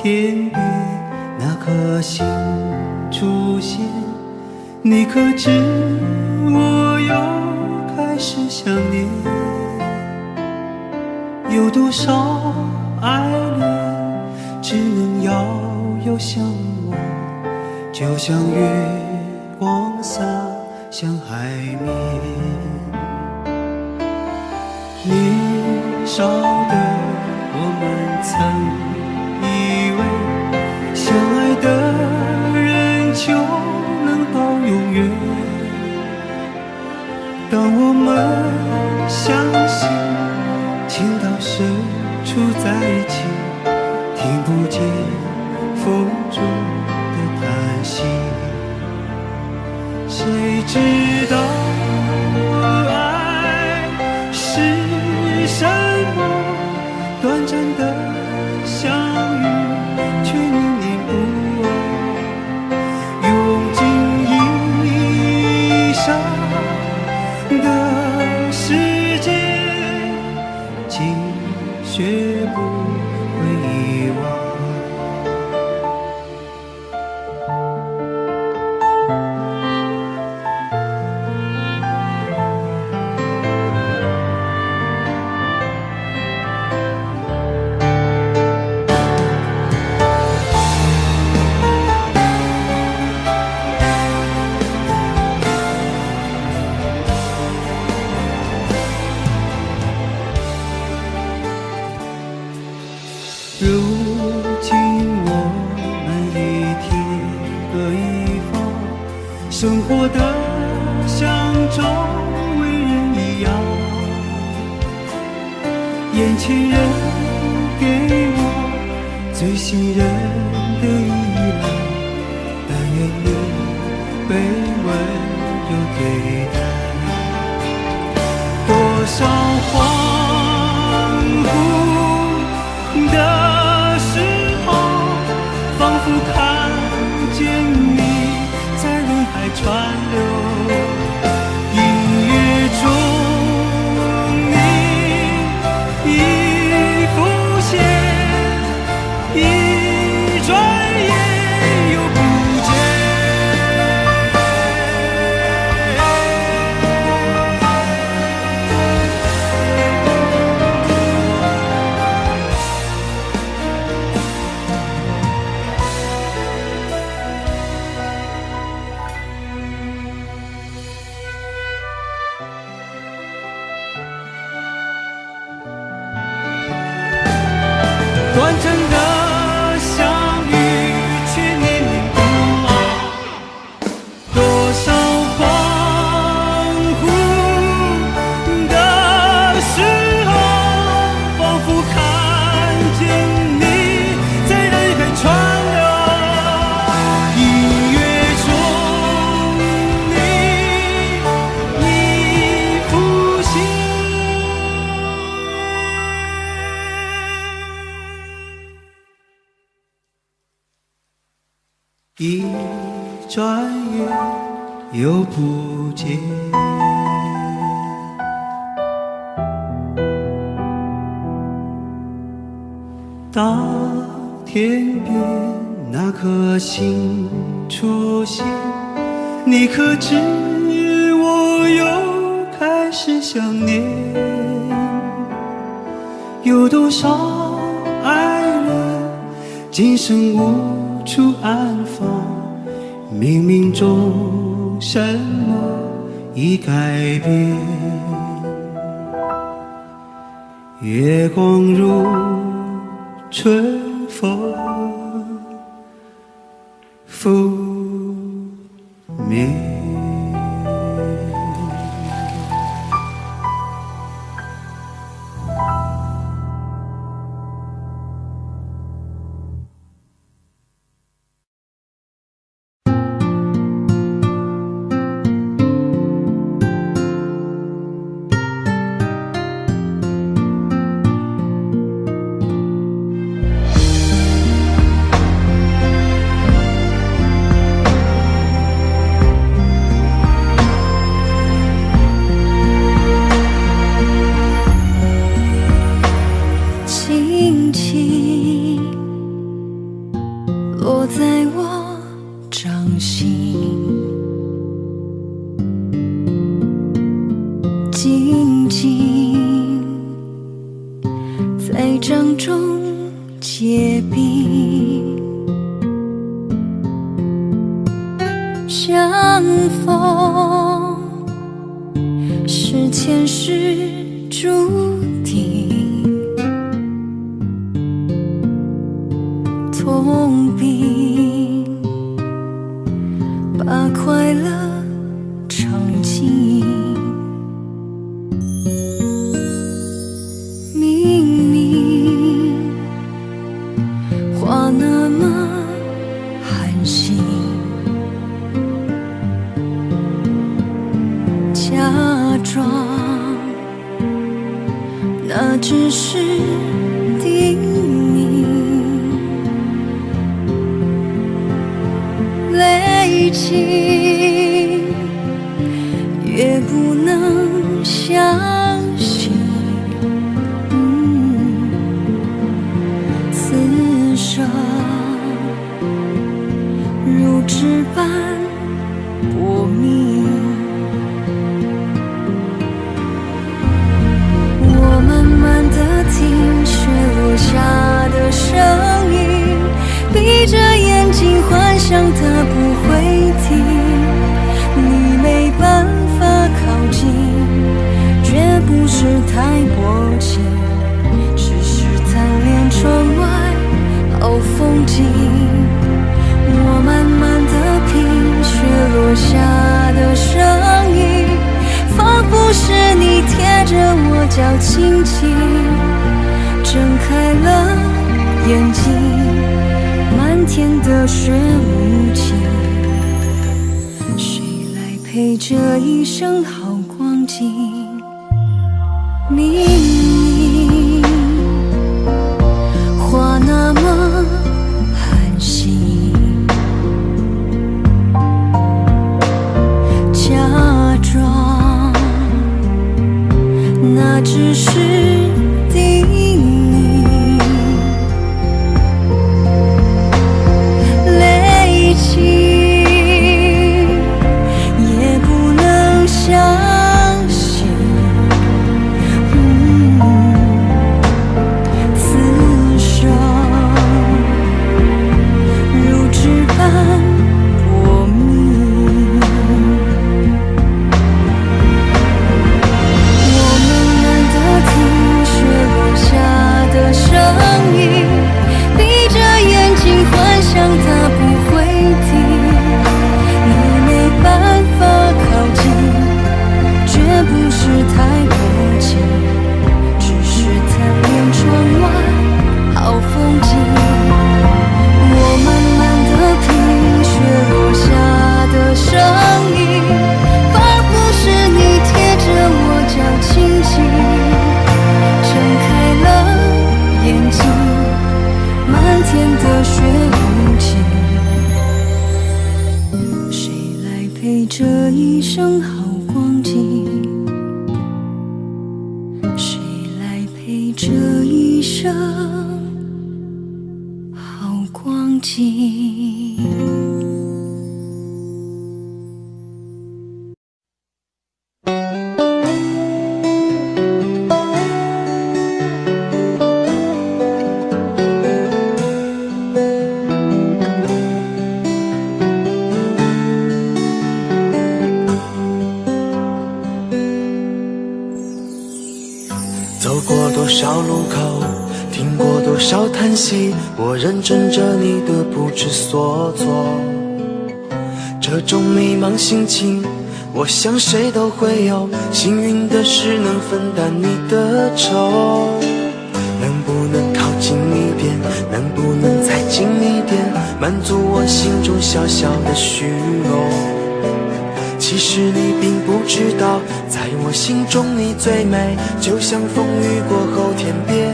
天边那颗星出现，你可知我又开始想念？有多少爱恋只能遥遥相望，就像月光洒向海面。年少的我们曾以为相爱的人就能到永远，当我们相信情到深处在一起，听不见风中的叹息。谁知道爱是什么？短暂的相遇却念念不忘，用尽一生的时间，竟学不会遗忘。如今我们一天各一方，生活的像周围人一样，眼前人给我最信任的依赖，但愿你被温柔对待。多少恍惚的时候，仿佛看见你在人海川流，音乐中你已浮现，一转眼又不见。短暂的相遇却念念不忘，多少恍惚的时候，仿佛看见你在人海川流，音乐中你已浮现。一转眼又不见。当天边那颗星出现，你可知我又开始想念？有多少爱恋今生无处安放，冥冥中什么已改变？月光如春风拂面。落在我掌心，静静在掌中结冰，相逢是前世注定，痛并把快乐尝尽。明明话那么寒心，假装那只是叮咛，累积越不能相信，此生如纸般薄命。我慢慢地听雪落下的声音，闭着眼睛幻想它不会停，你没办法靠近，绝不是太薄情，只是贪恋窗外好风景。我慢慢地品雪落下的声音，仿佛是你贴着我脚轻轻睁开了眼睛，漫天的雪无情，谁来陪这一生好光景？明明话那么寒心，假装那只是叮咛，累积也不能相信，此生如纸般薄命。我慢慢地听雪落下的声音，闭着眼睛幻想它不会停，你没办法靠近，绝不是太薄情，只是贪恋窗外好风景。我慢慢地品雪落下的声音，仿佛是你贴着我脚轻轻睁开了眼睛，漫天的雪无情，谁来陪这一生好光景？谁来陪这一生好光景？走过多少路口，听过多少叹息，我认真着你的不知所措。这种迷茫心情，我想谁都会有，幸运的是能分担你的愁。能不能靠近一点，能不能再近一点，满足我心中小小的虚荣。其实你并不知道，在我心中你最美，就像风雨过后天边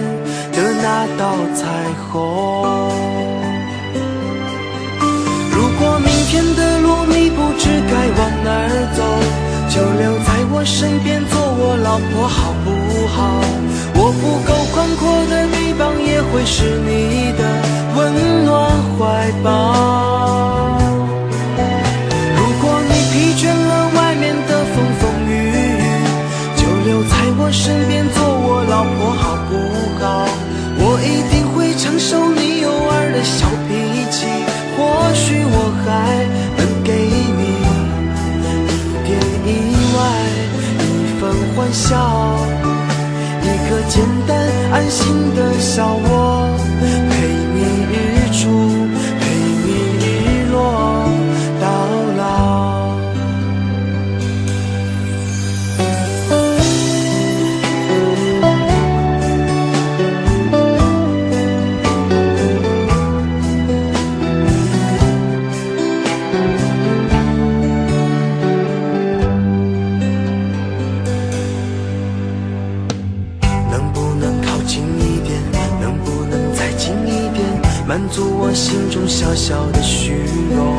的那道彩虹。如果明天的路你不知该往哪儿走，就留在我身边做我老婆好不好？我不够宽阔的臂膀也会是你的温暖怀怀抱。如果你疲倦了外面的风风雨雨，就留在我身边做我老婆好不好？我一定会承受你偶尔的小脾气，或许我还能给你一点意外，一份欢笑，一个简单安心的小窝，陪你日出，陪你日落到老。满足我心中小小的虚荣。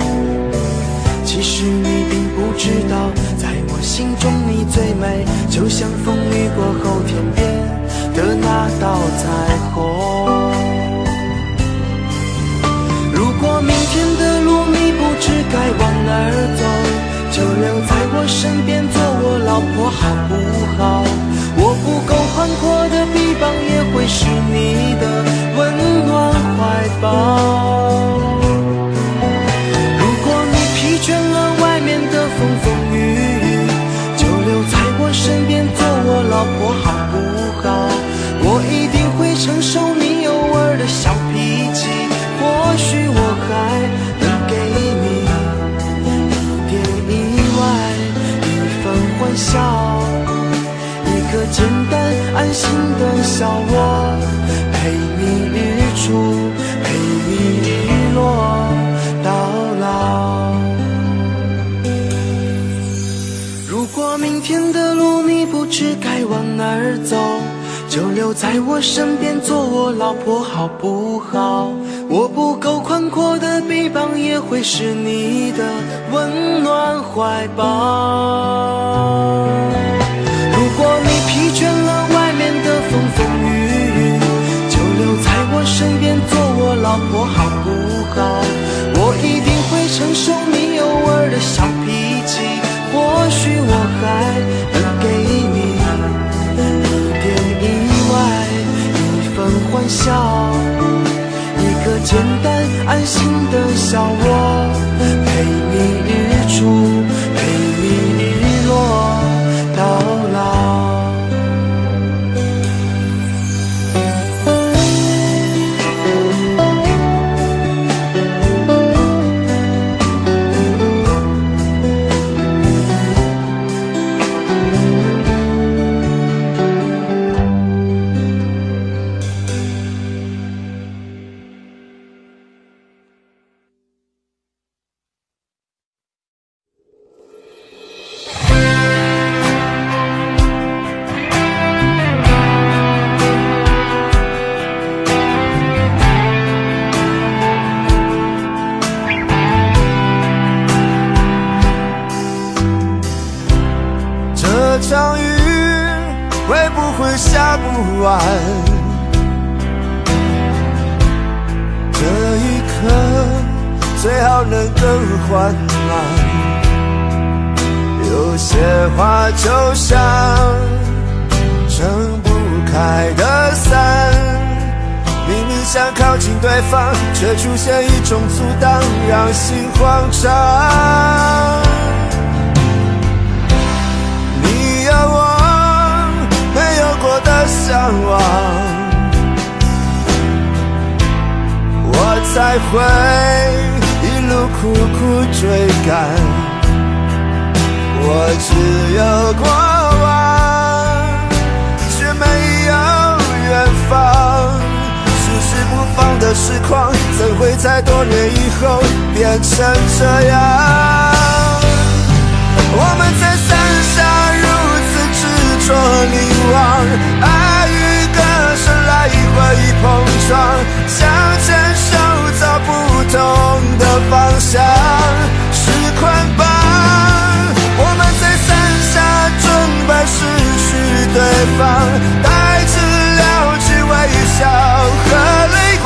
其实你并不知道，在我心中你最美，就像风雨过后天边的那道彩虹。如果明天的路你不知该往哪儿走，就留在我身边做我老婆好不好？我不够宽阔的臂膀，也会是你的温暖怀抱。如果你疲倦了外面的风风雨雨，就留在我身边做我老婆好不好？我一定会承受你偶尔的小脾气，或许我还能给你一点意外，一份欢笑，一个简单安心的小窝，陪你日出，陪你日落到老。如果明天的路你不知该往哪儿走，就留在我身边做我老婆好不好？我不够宽阔的臂膀，也会是你的温暖怀抱。如果你疲倦了外面的风风雨雨，就留在我身边做我老婆好不好？我一定会承受你偶尔的小脾气，或许我还能给你一点意外，一份欢笑，一个简单安心的小窝，陪你日出，陪你日落到老。这场雨会不会下不完？这一刻最好能更缓慢。有些话就像撑不开的伞，明明想靠近对方，却出现一种阻挡，让心慌张。你有我没有过的向往，我才会一路苦苦追赶。我只有过往，却没有远方。迟迟不放的时光，怎会在多年以后变成这样？我们在伞下如此执着凝望，爱与歌声来回碰撞，想牵手走不同的方向，是捆绑。我们在伞下准备失去对方，带着了解微笑和泪光。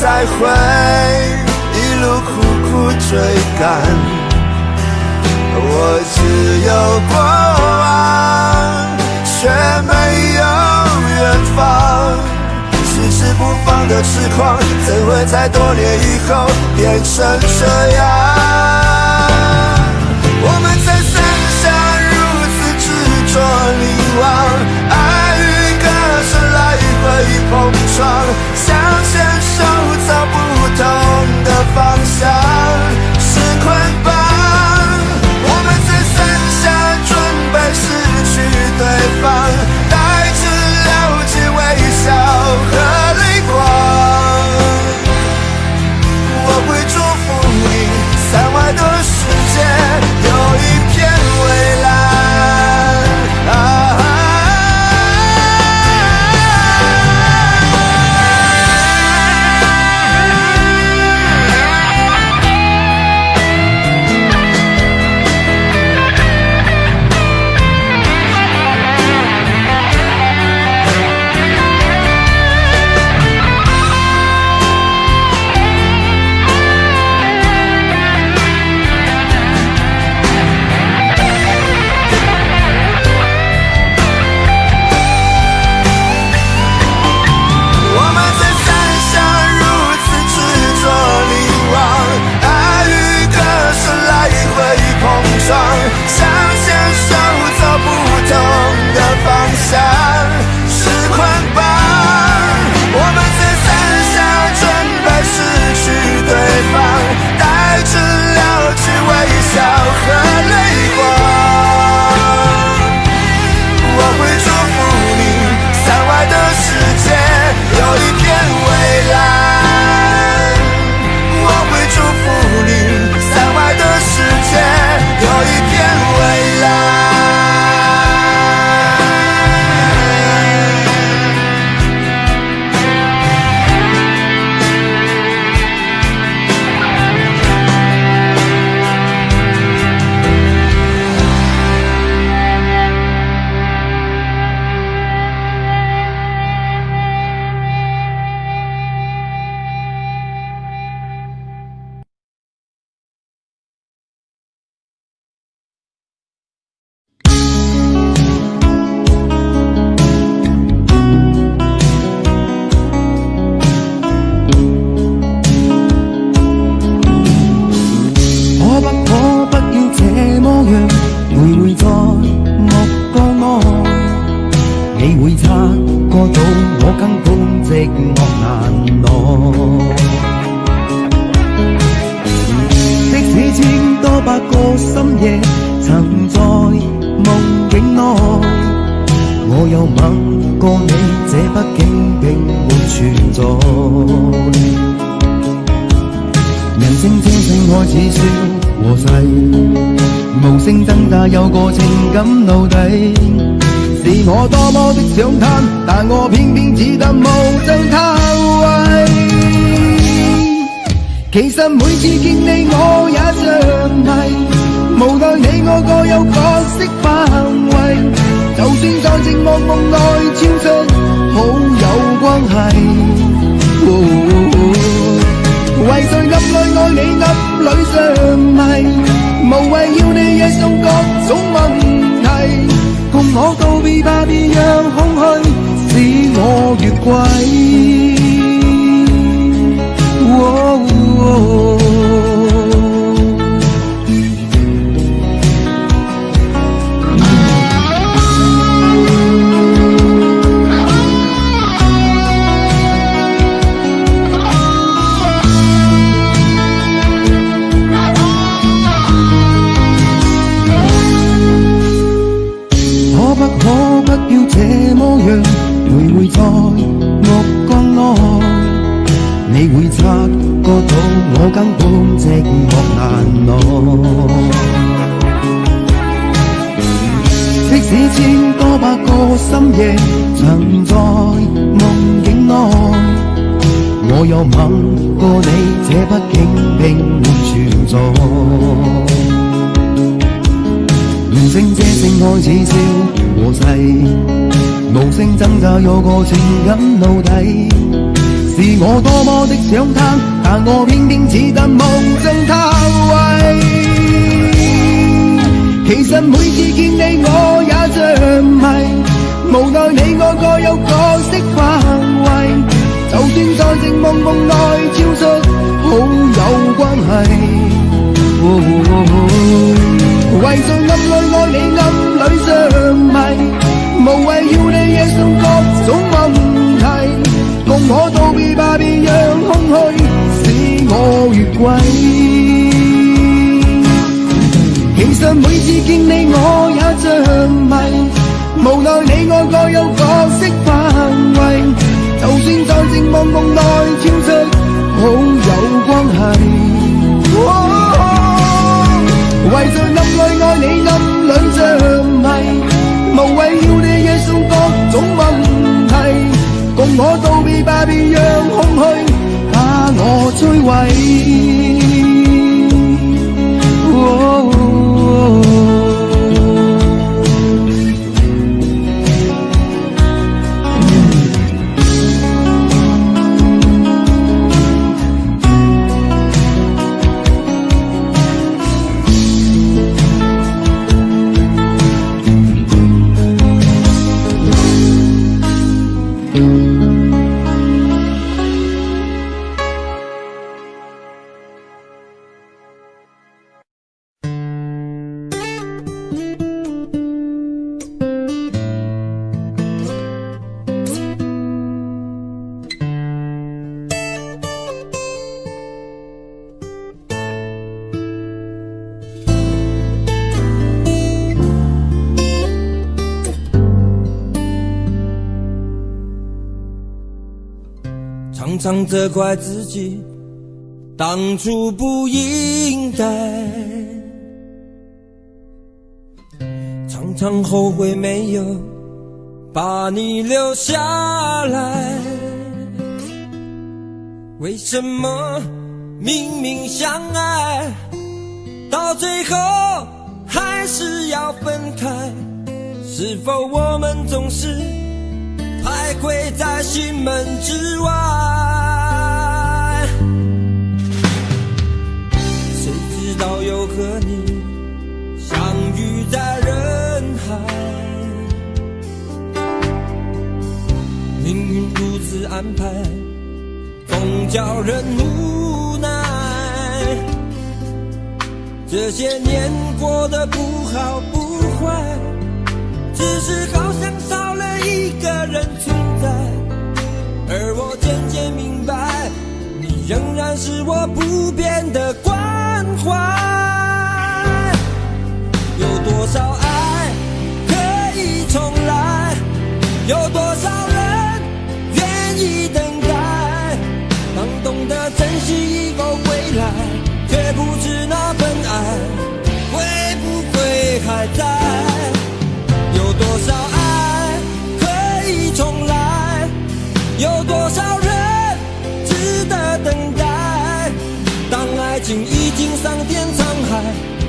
才会一路苦苦追赶。我只有过往，却没有远方。迟迟不放的痴狂，怎会在多年以后变成这样？我们在伞下如此执着凝望，爱与歌声来回碰撞，想牵手找不同的方向，是捆绑。我们在伞下准备失去对方，带着了解微笑和泪光。我会祝福你，伞外的世界有一片蔚蓝。想牵手走不同的方向，是捆绑。我们在伞下准备失去对方，带着了解微笑和泪光。我会祝福你，伞外的世界有一片蔚蓝。我会祝福你，伞外的世界有一片蔚蓝。有個情感奴隸，是我多麼的想貪，但我偏偏只得無盡偷慰。其實每次見你我也着迷，無奈你我各有角色範圍，就算在寂寞夢內超出好友關係。為誰暗裏愛你暗裏着迷，無謂要你惹上各種問題，共我告別吧，別讓空虛使我越軌。可不要這麼樣徘徊在目光內，你會察覺到我根本寂寞難耐。即使千多百個深夜曾在夢境內，我有吻過你，這畢竟並沒存在。完成這性愛似笑和逝，無聲掙扎有個情感奴隸，是是我多麼的想他，但我偏偏只得望贈他喂。其實每次見你我也着迷，無奈你我各有各色範圍，就算在靜夢夢內超出好友關係。為在暗裏愛你暗裏着迷，無謂要你惹上各種問題，共我道別吧，別讓空虛使我越軌。其實每次見你我也着迷，無奈你我各有各色範圍，就算在靜夢夢內超出好友關係。為在暗裏愛你暗裏着迷，無謂要你惹上各種問題，共我道別吧，別讓空虛把我摧毀。常常责怪自己当初不应该，常常后悔没有把你留下来。为什么明明相爱，到最后还是要分开？是否我们总是徘徊在心门之外？谁知道又和你相遇在人海，命运如此安排，总叫人无奈。这些年过得不好不坏，只是好像少了一个人存在，而我渐渐明白，你仍然是我不变的关怀。有多少爱可以重来，有多少人愿意等待，当懂得珍惜以后归来，却不知那份爱会不会还在。有多少爱可以重来，有多少人值得等待，当爱情已经桑田沧海，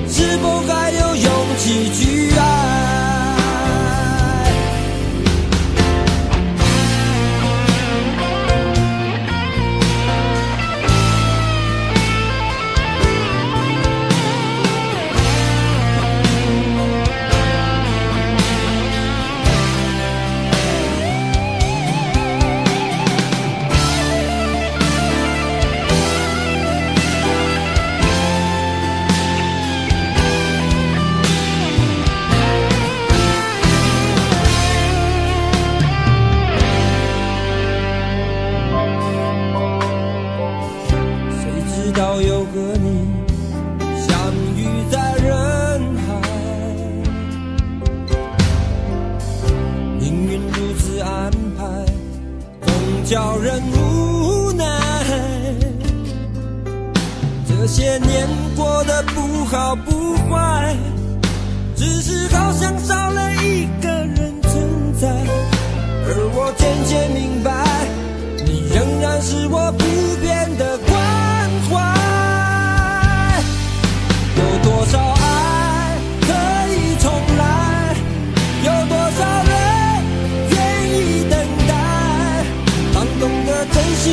是否还有勇气去爱？又和你相遇在人海，命运如此安排，总叫人无奈。这些年过得不好不坏，只是好像少了一个人存在，而我渐渐明白，你仍然是我不变的关怀。有多少爱可以重来，有多少人愿意等待，当懂得珍惜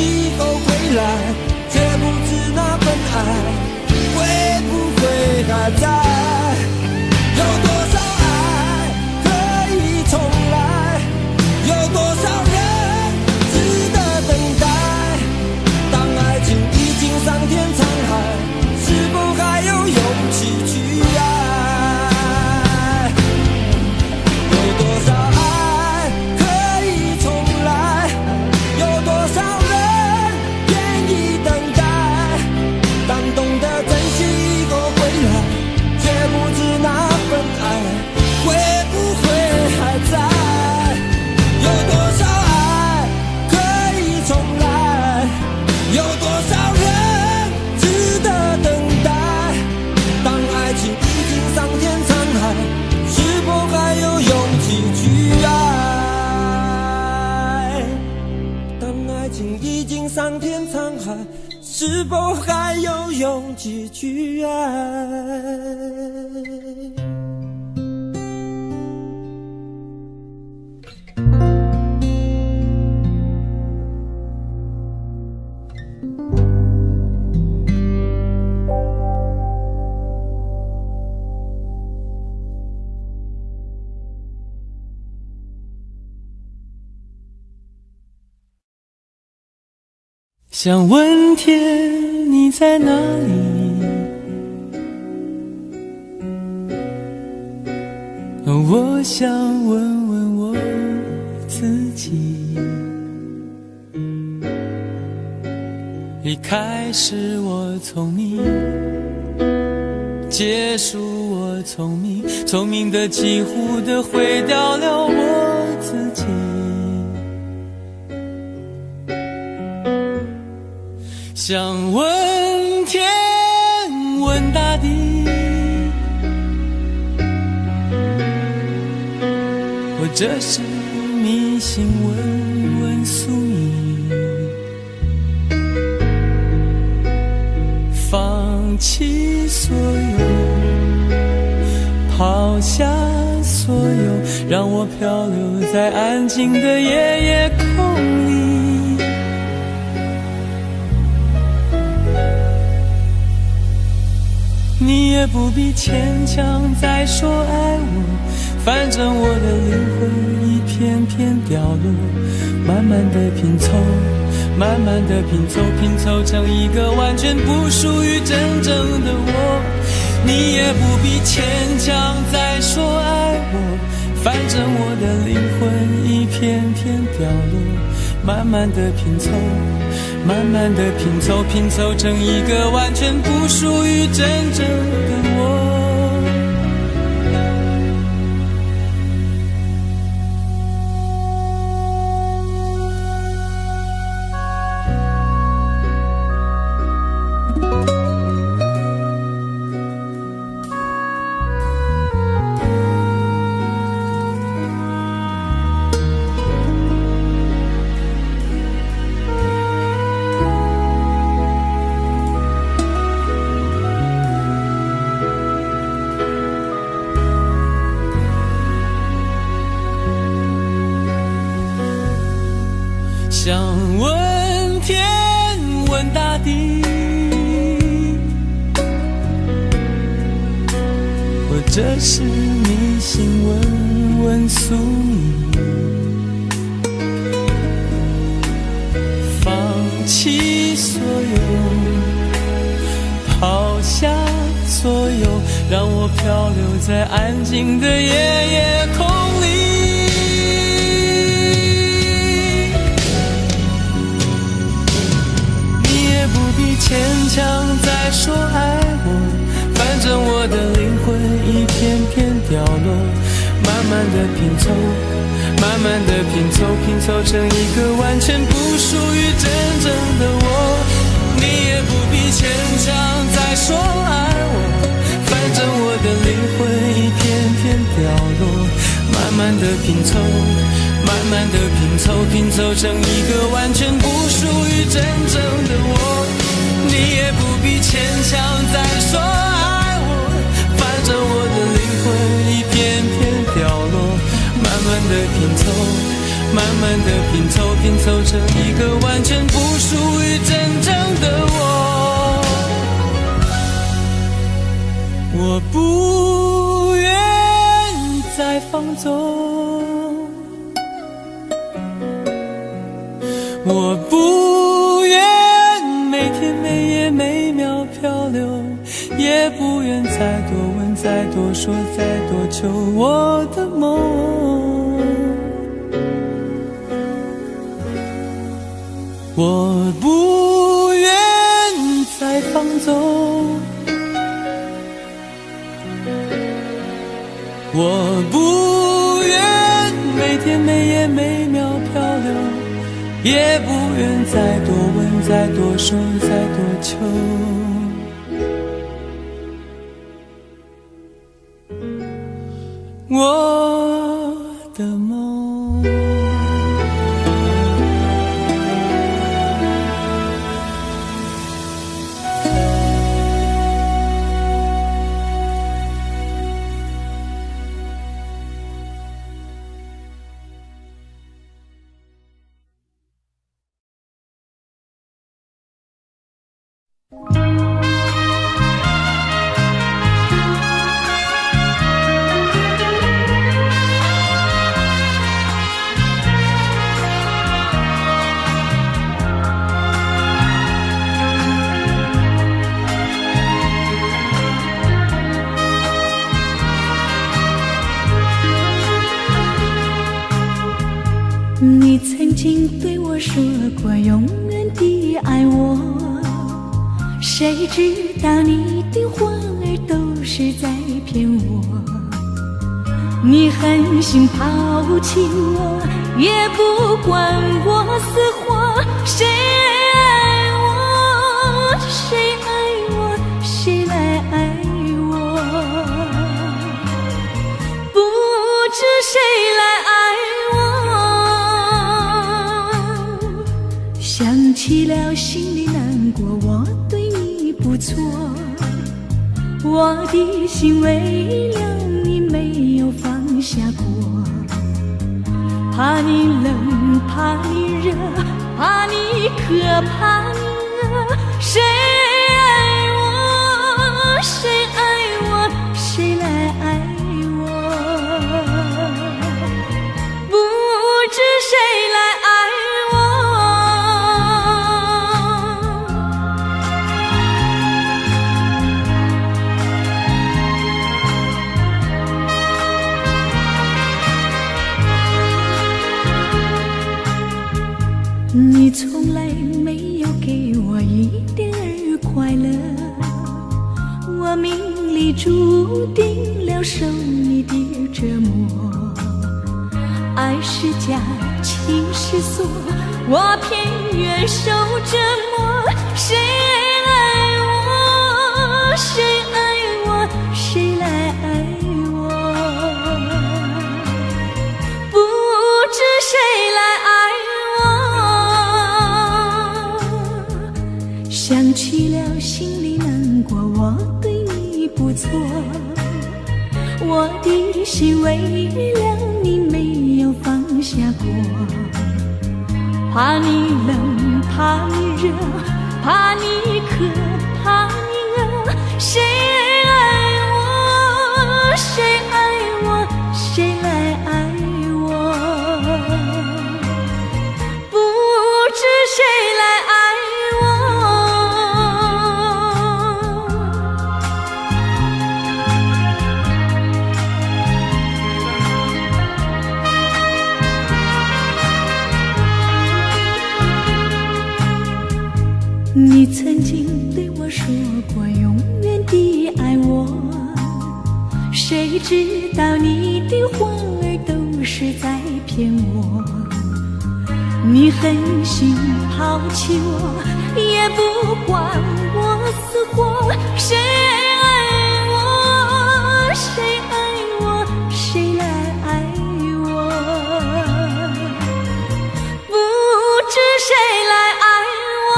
桑田沧海，是否还有勇气去爱？想问天你在哪里，我想问问我自己，一开始我聪明，结束我聪明，聪明的几乎的毁掉了我自己。想问天问大地，或者是迷信问问宿命，放弃所有，抛下所有，让我漂流在安静的夜夜空里。你也不必牵强再说爱我，反正我的灵魂一片片掉落，慢慢的拼凑，慢慢的拼凑，拼凑成一个完全不属于真正的我。你也不必牵强再说爱我，反正我的灵魂一片片掉落，慢慢的拼凑，慢慢的拼凑，拼凑成一个完全不属于真正的我。想问天问大地，或者是迷信问问宿命，放弃所有，抛下所有，让我漂流在安静的夜夜空里。牵强再说爱我，反正我的灵魂一片片掉落，慢慢的拼凑，慢慢的拼凑，拼凑成一个完全不属于真正的我。你也不必牵强再说爱我，反正我的灵魂一片片掉落，慢慢的拼凑，慢慢的拼凑，拼凑成一个完全不属于真正的我。你也不必牵强再说爱我，反正我的灵魂一片片掉落，慢慢的拼凑，慢慢的拼凑，拼凑成一个完全不属于真正的我。我不愿再放纵，我不愿每天每夜每秒漂流，也不愿再多问再多说再多求我的梦。我不愿再放纵，我不愿每天每夜每秒漂流，也不愿再多问再多说再多求我的梦。曾经对我说过永远的爱我，谁知道你的话儿都是在骗我。你狠心抛弃我，也不管我死活。谁爱我，谁爱我，谁来爱我？不知谁来爱我。想起了心里难过，我对你不错，我的心为了你没有放下过。怕你冷，怕你热，怕你渴，怕你饿。谁爱我，谁爱我，谁来爱我？不知谁来爱你从来没有给我一点儿快乐，我命里注定了受你的折磨。爱是假，情是锁，我偏愿受折磨。谁爱我，谁爱我，谁来爱我？不知谁来爱我。想起了心里难过，我对你不错，我的心为了你没有放下过。怕你冷，怕你热，怕你渴，怕你饿。谁爱我，谁爱我，谁来爱我？不知谁来爱你曾经对我说过永远的爱我，谁知道你的话儿都是在骗我。你狠心抛弃我，也不管我死活。谁爱我，谁爱我，谁来爱我？不知谁来爱我。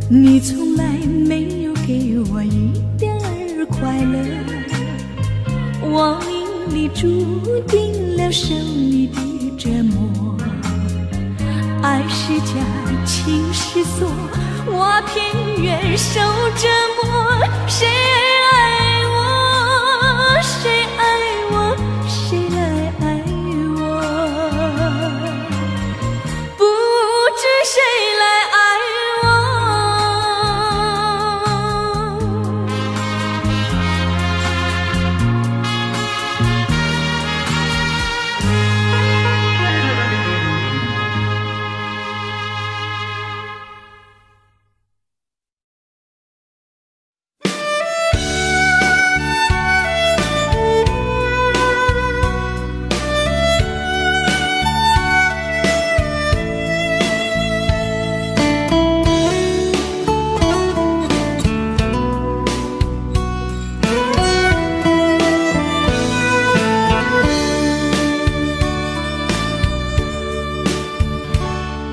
你从来没有给我一点儿快乐，我命里注定了受你的折磨。爱是假，情是锁，我偏愿受折磨。谁爱我，谁爱我，谁来爱我？不知谁来爱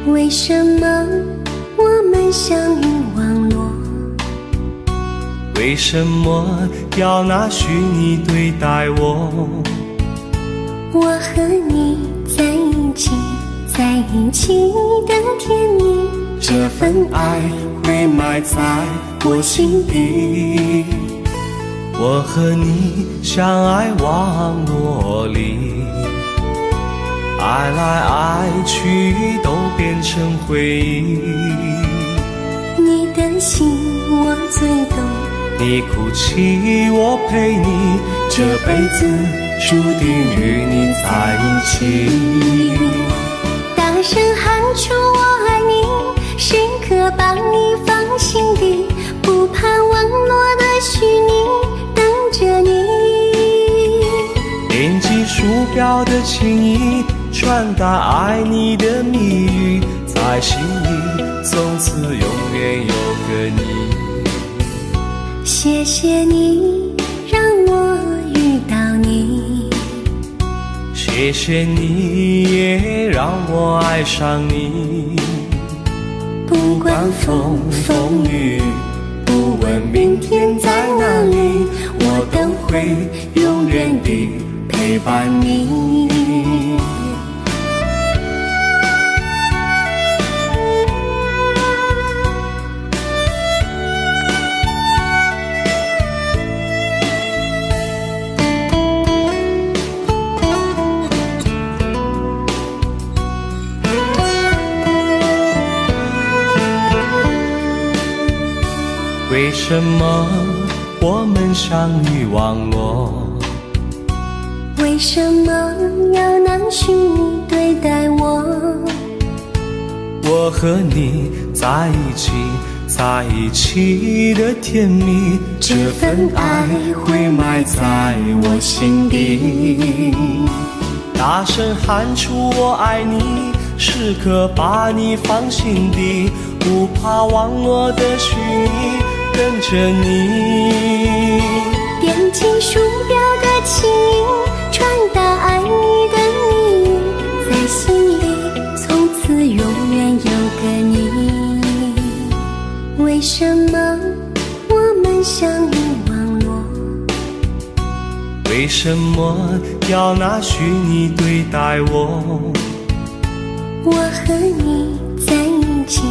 为什么我们相遇网络？为什么要拿虚拟对待我？我和你在一起，在一起的甜蜜，这份爱会埋在我心底。我和你相爱网络里，爱来爱去都变成回忆。你的心我最懂，你哭泣我陪你，这辈子注定与你在一起。大声喊出我爱你，时刻把你放心底，不怕网络的虚拟，等着你。点击鼠标的情意，传达爱你的密语，在心里从此永远有个你。谢谢你让我遇到你，谢谢你也让我爱上你。不管风风雨，不问明天在哪里，我都会永远地陪伴你。为什么我们相遇网络？为什么要拿虚拟对待我？我和你在一起，在一起的甜蜜，这份爱会埋在我心底。大声喊出我爱你，时刻把你放心底，不怕网络的虚拟，跟着你。点击鼠标的情音，传达爱你的密语，在心里从此永远有个你。为什么我们相遇网络？为什么要拿虚拟对待我？我和你在一起，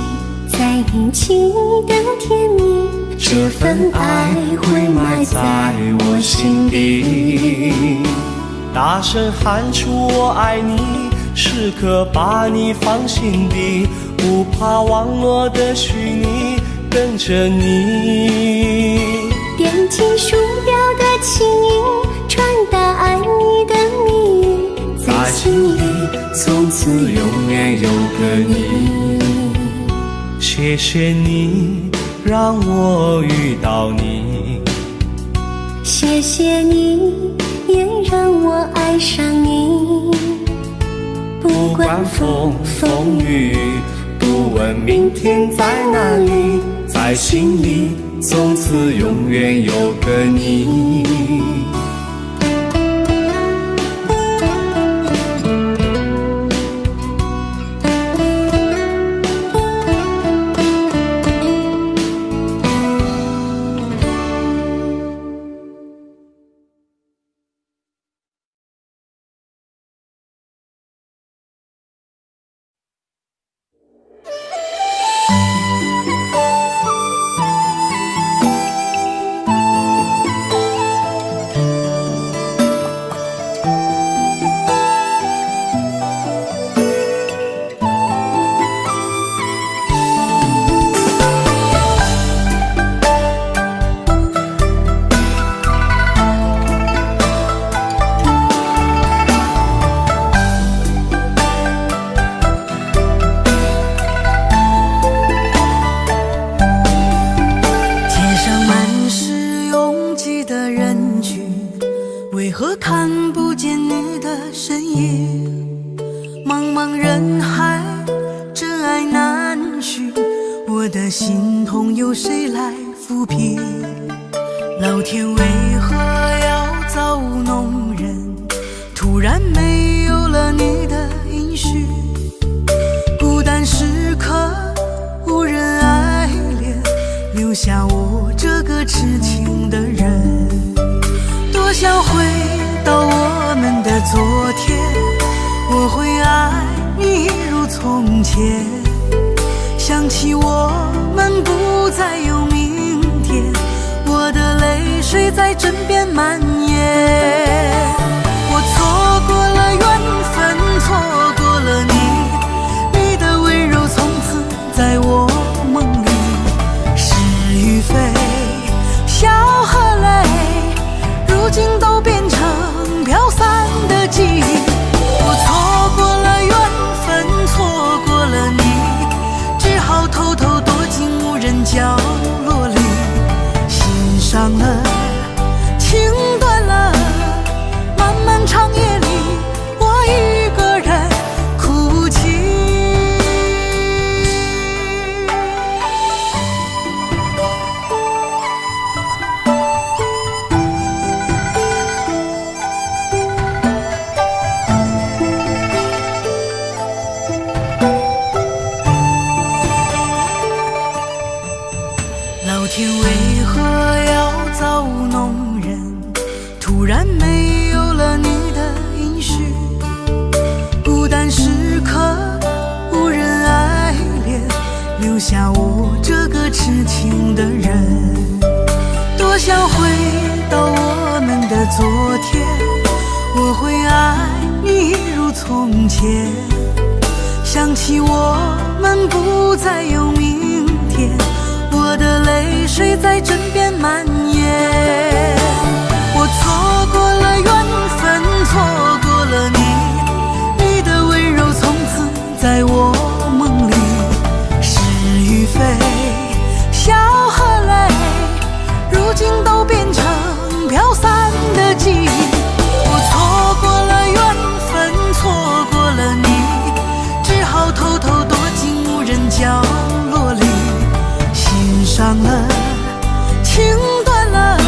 在一起的甜蜜，这份爱会埋在我心底。大声喊出我爱你，时刻把你放心底，不怕网络的虚拟，跟着你。点击鼠标的情音，传达爱你的密语，在心里从此永远有个你。谢谢你让我遇到你，谢谢你也让我爱上你。不管风风雨，不问明天在哪里，在心里从此永远有个你。为何看不见你的身影？茫茫人海，真爱难寻，我的心痛由谁来抚平？老天为何要造物弄人？突然没有了你的音讯，孤单时刻无人爱怜，留下我这个痴情的人。多想回到我们的昨天，我会爱你如从前。想起我们不再有明天，我的泪水在枕边蔓延。我错过了缘分，错过了你，你的温柔从此在我梦里。是与非，笑和泪，如今都变成飘散然没有了你的音讯，孤单时刻无人爱恋，留下我这个痴情的人。多想回到我们的昨天，我会爱你一如从前。想起我们不再有明天，我的泪水在枕边蔓延。我错过了缘分，错过了你，你的温柔从此在我梦里。是与非，笑和泪，如今都变成飘散的记忆。我错过了缘分，错过了你，只好偷偷躲进无人角落里。心伤了，情断了，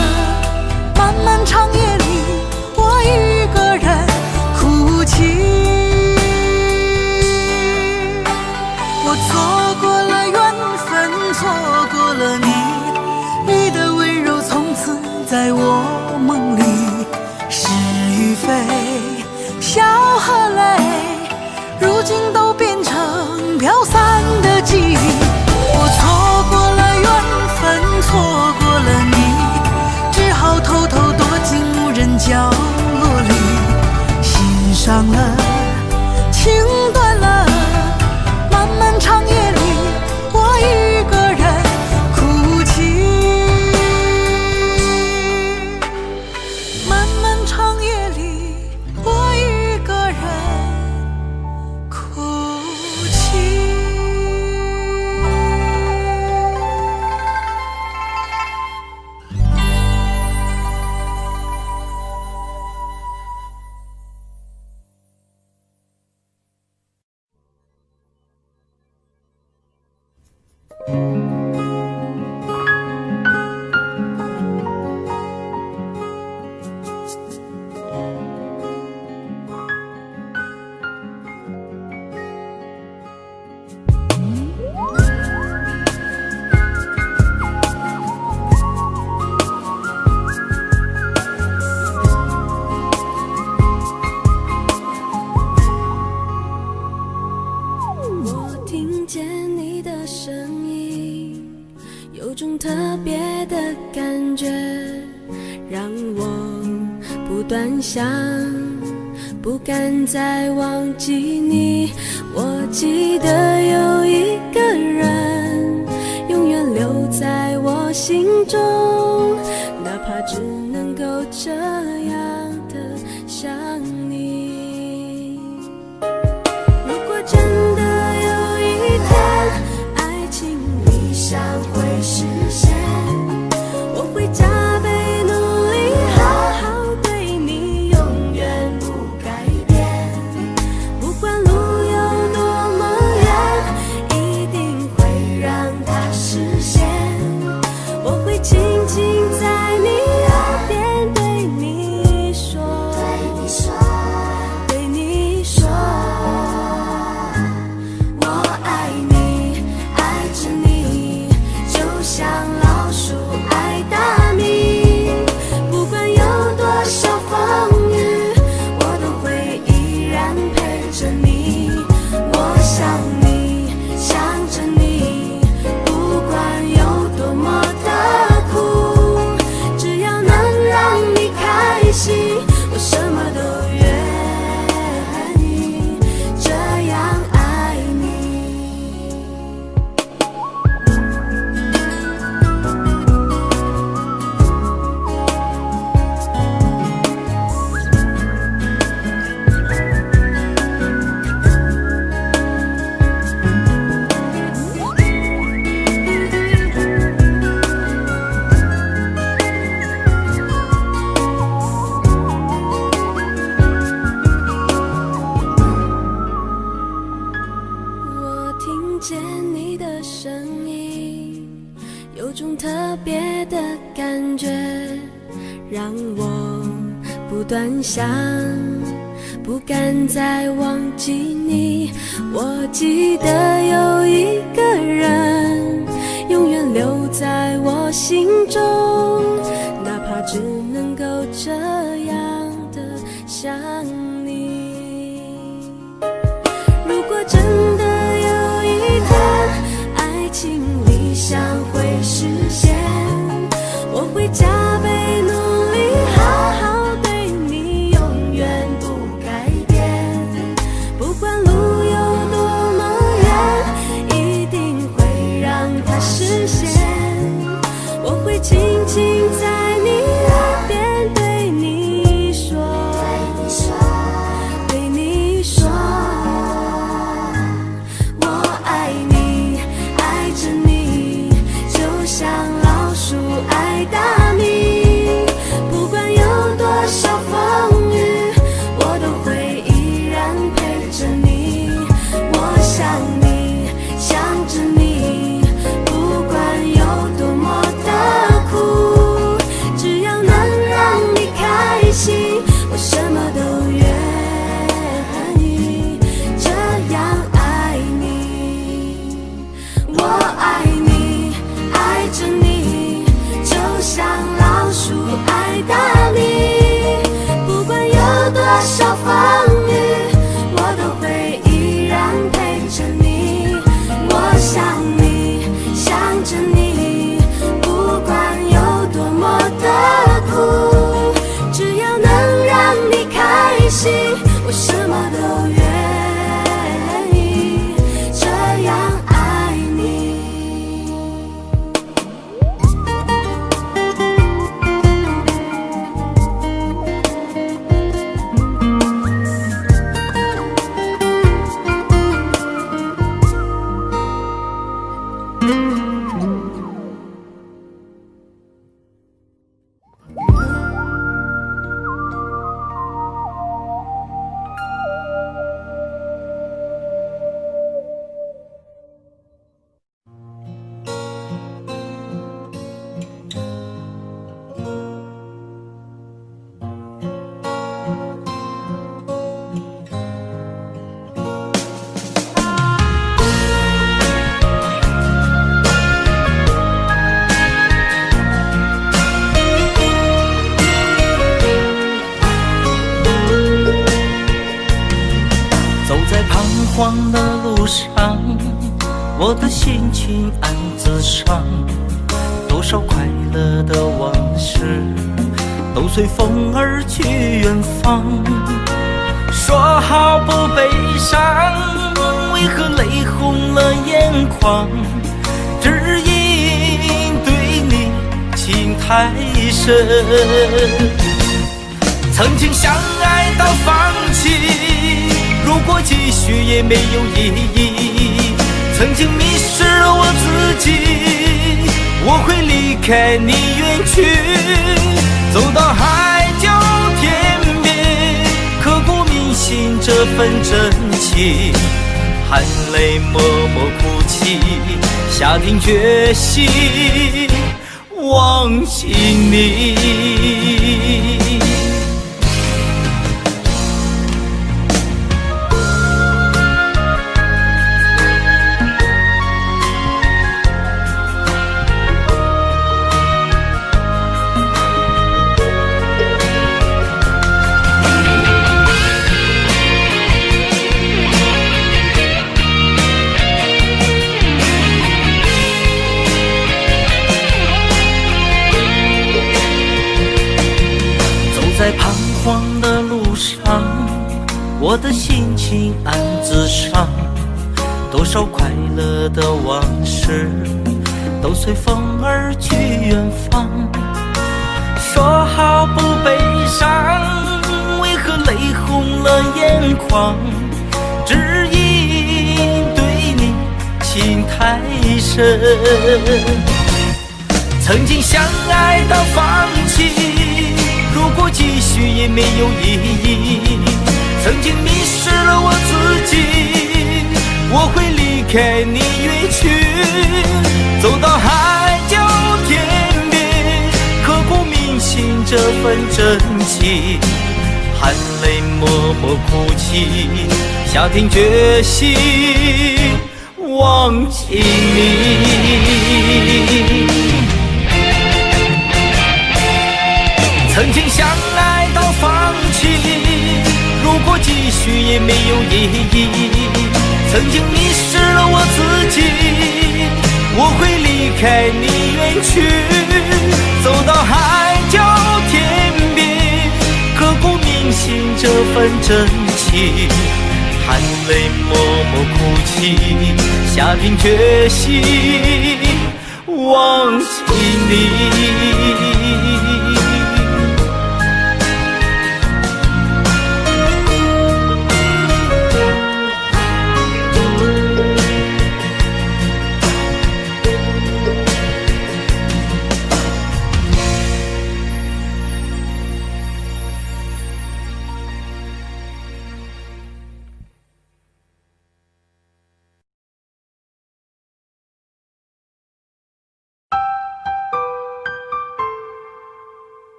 漫漫长夜里，我一个人哭泣。我错过了缘分，错过了你，你的温柔从此在我梦里。是与非，笑和泪，如今都变成飘散的记忆。我错过了缘分，错过了你，只好偷偷躲进无人角落里。心伤了，情断了，漫漫长夜里，我一个人哭泣。漫漫长夜里，我一个人哭泣。我听见你的声音，有种特别的感觉，让我不断想，不敢再忘记你。我记得有一个人，永远留在我心中，哪怕只能够这样的想你。如果真的有一天，爱情理想会实现，我会加倍努力，好好对你，永远不改变。不管路有多么远，一定会让它实现。我会轻轻在你耳边对你说，对你说，我爱你，爱着你，就像老鼠爱大米。不管有多少风雨，我都会依然陪着你。我想你，想着你，不管有多么的苦，只要能让你开心，我什么都愿意，这样爱你。我听见你的声音，有种特别的感觉，让我不断想，不敢再忘记你。我记得有一个人，永远留在我心中，哪怕只能够这样的想你。如果真的有一天爱情理想会实现，我会加倍努力好好对你，永远不改变。不管路有多么远，一定会让它实现。我会轻轻在你耳边对你说，对你说，我爱你，爱着你，就像老鼠爱大米。不管有多少风雨，我都会依然陪着你。我想你，想着你，不管有多么的苦，只要能让你开心，我什么都愿意这样爱你。我爱你，爱着你，就像老鼠爱大米。不管有多少风雨，我都会依然陪着你。我想你，想着你，不管有多么的苦，只要能让你开心，我什么都愿意这样爱你。走在彷徨的路上，我的心情暗自伤。多少快乐的往事都随风而去远方。说好不悲伤，为何泪红了眼眶？只因对你情太深，曾经相爱到放弃，如果继续也没有意义。曾经迷失了我自己，我会离开你远去，走到海角天边，刻骨铭心这份真情，含泪默默哭泣，下定决心忘记你。在彷徨的路上，我的心情暗自伤。多少快乐的往事都随风而去远方。说好不悲伤，为何泪红了眼眶？只因对你情太深，曾经相爱到放弃，如果继续也没有意义。曾经迷失了我自己，我会离开你远去，走到海角天边，刻骨铭心这份真情，含泪默默哭泣，下定决心忘记你。曾经相爱到放弃，如果继续也没有意义。曾经迷失了我自己，我会离开你远去，走到海角天边，刻骨铭心这份真情，含泪默默哭泣，下定决心忘记你。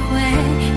会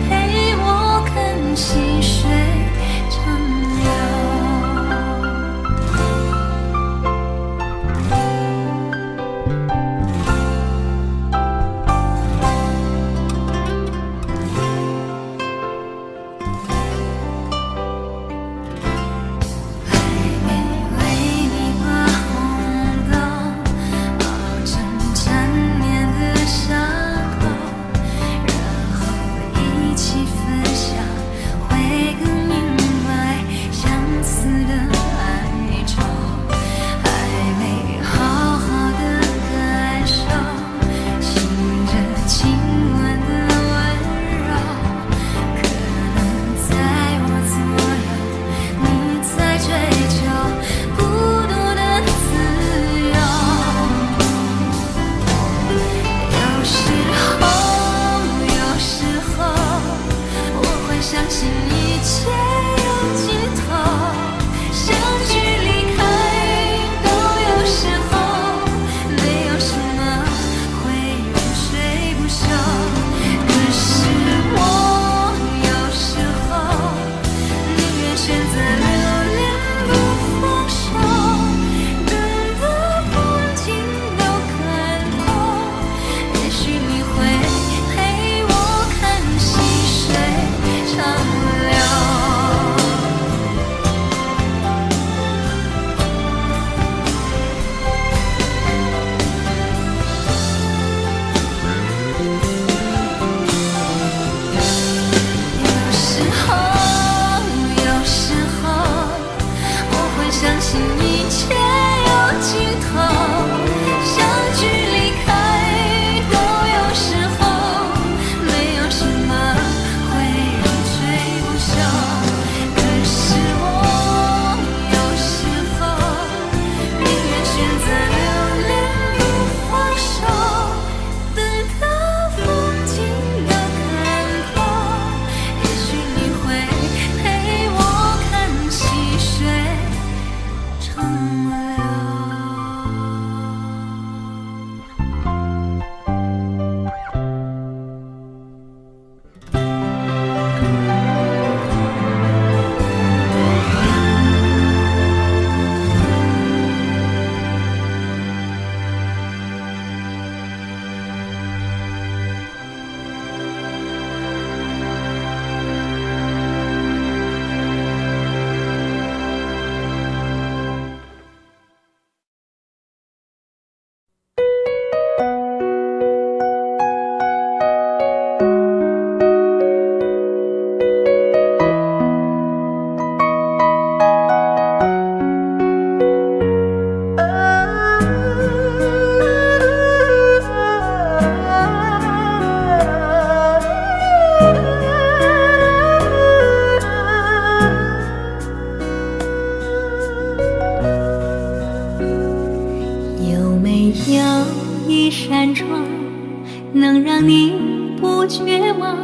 不绝望，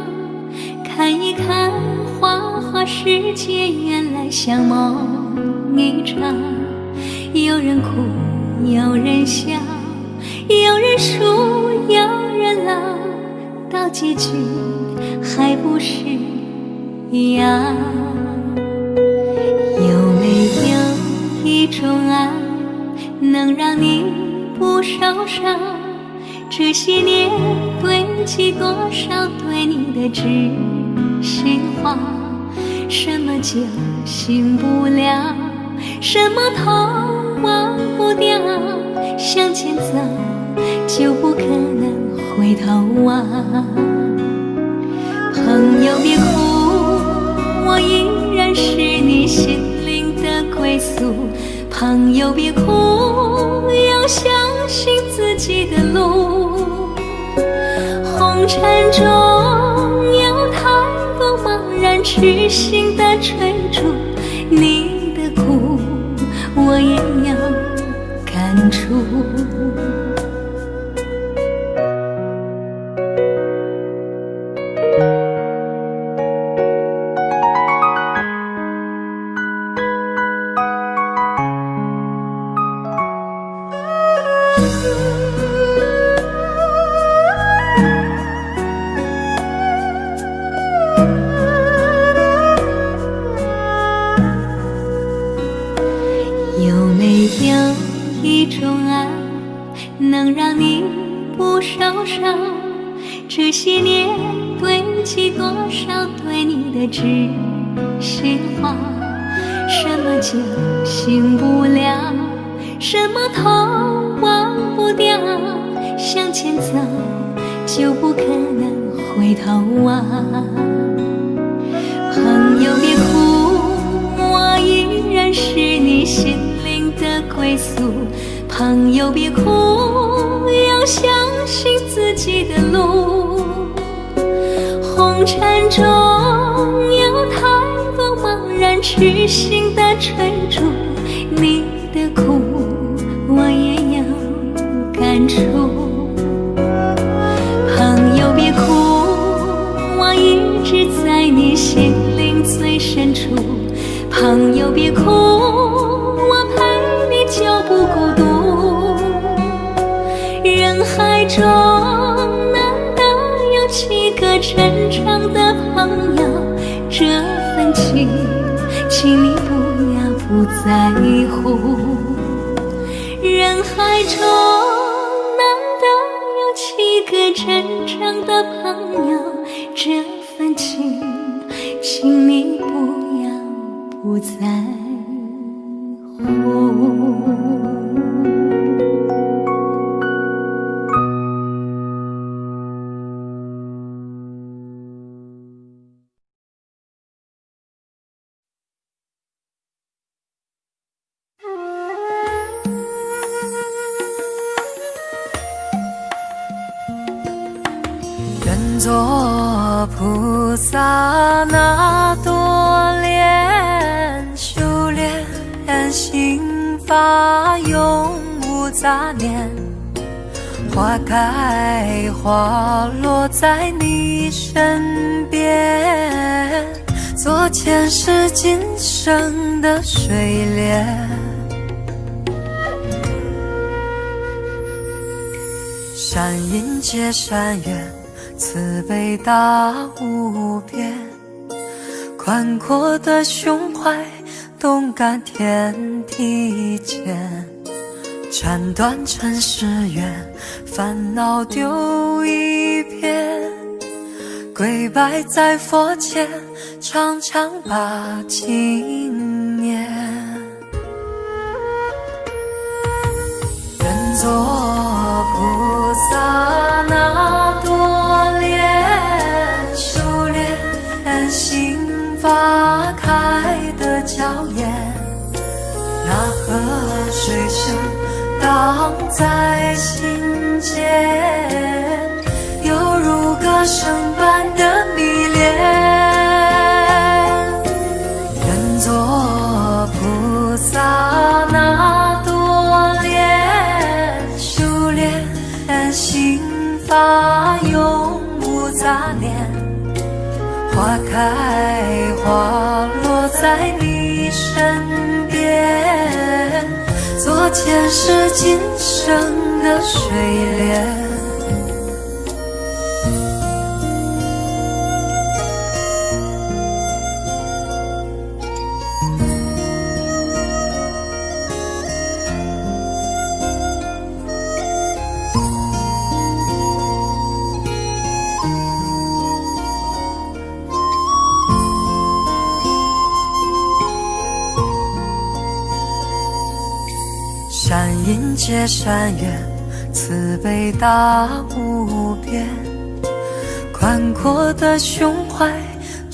看一看花花世界，原来像梦一场。有人哭，有人笑，有人输，有人老，到结局还不是一样。有没有一种爱，能让你不受伤？这些年堆积多少对你的知心话？什么就醒不了，什么痛忘不掉，向前走就不可能回头望。朋友别哭，我依然是你心灵的归宿。朋友别哭，要相信自己的路。红尘中有太多茫然痴心的追逐，你的苦我也有感触。有没有一种爱，能让你不受伤？这些年堆积多少对你的知心话？什么就醒不了，什么痛忘不掉，向前走就不可能回头望。朋友别哭，我依然是你心灵的归宿。朋友别哭，要相信自己的路。红尘中有太多茫然痴心的追逐，你的苦我也有感触。朋友别哭，我一直在你心灵最深处。朋友别哭，我陪你就不孤独。人海中难得有几个真正的朋友，这份情请你不要不在乎。人海中难得有几个真正的朋友，这份情请你不要不在乎。愿做菩萨那朵莲，修炼心法永无杂念。花开花落在你身边，做前世今生的水莲。善因结善缘，慈悲大无边，宽阔的胸怀，动感天地间。斩断尘世缘，烦恼丢一片，跪拜在佛前，常常把经念。愿做菩萨那朵莲，修炼心法开得娇艳。那河水声荡在心间，犹如歌声般的迷恋。愿做菩萨那朵莲，修炼心念，花开花落在你身边，做前世今生的水莲。山阴接山远，慈悲大无边，宽阔的胸怀，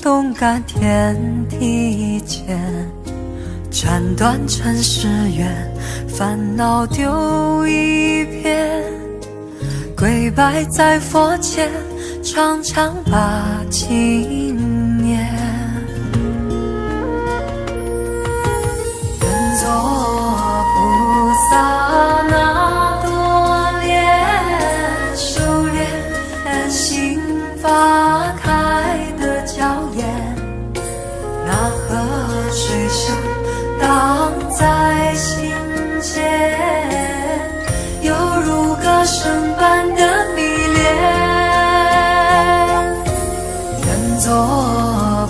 动感天地间，斩断尘世缘，烦恼丢一片，跪拜在佛前，常常把经念。愿做菩萨那多莲，修炼心花开的娇艳，那河水声荡在心间，犹如歌声般的迷恋。愿做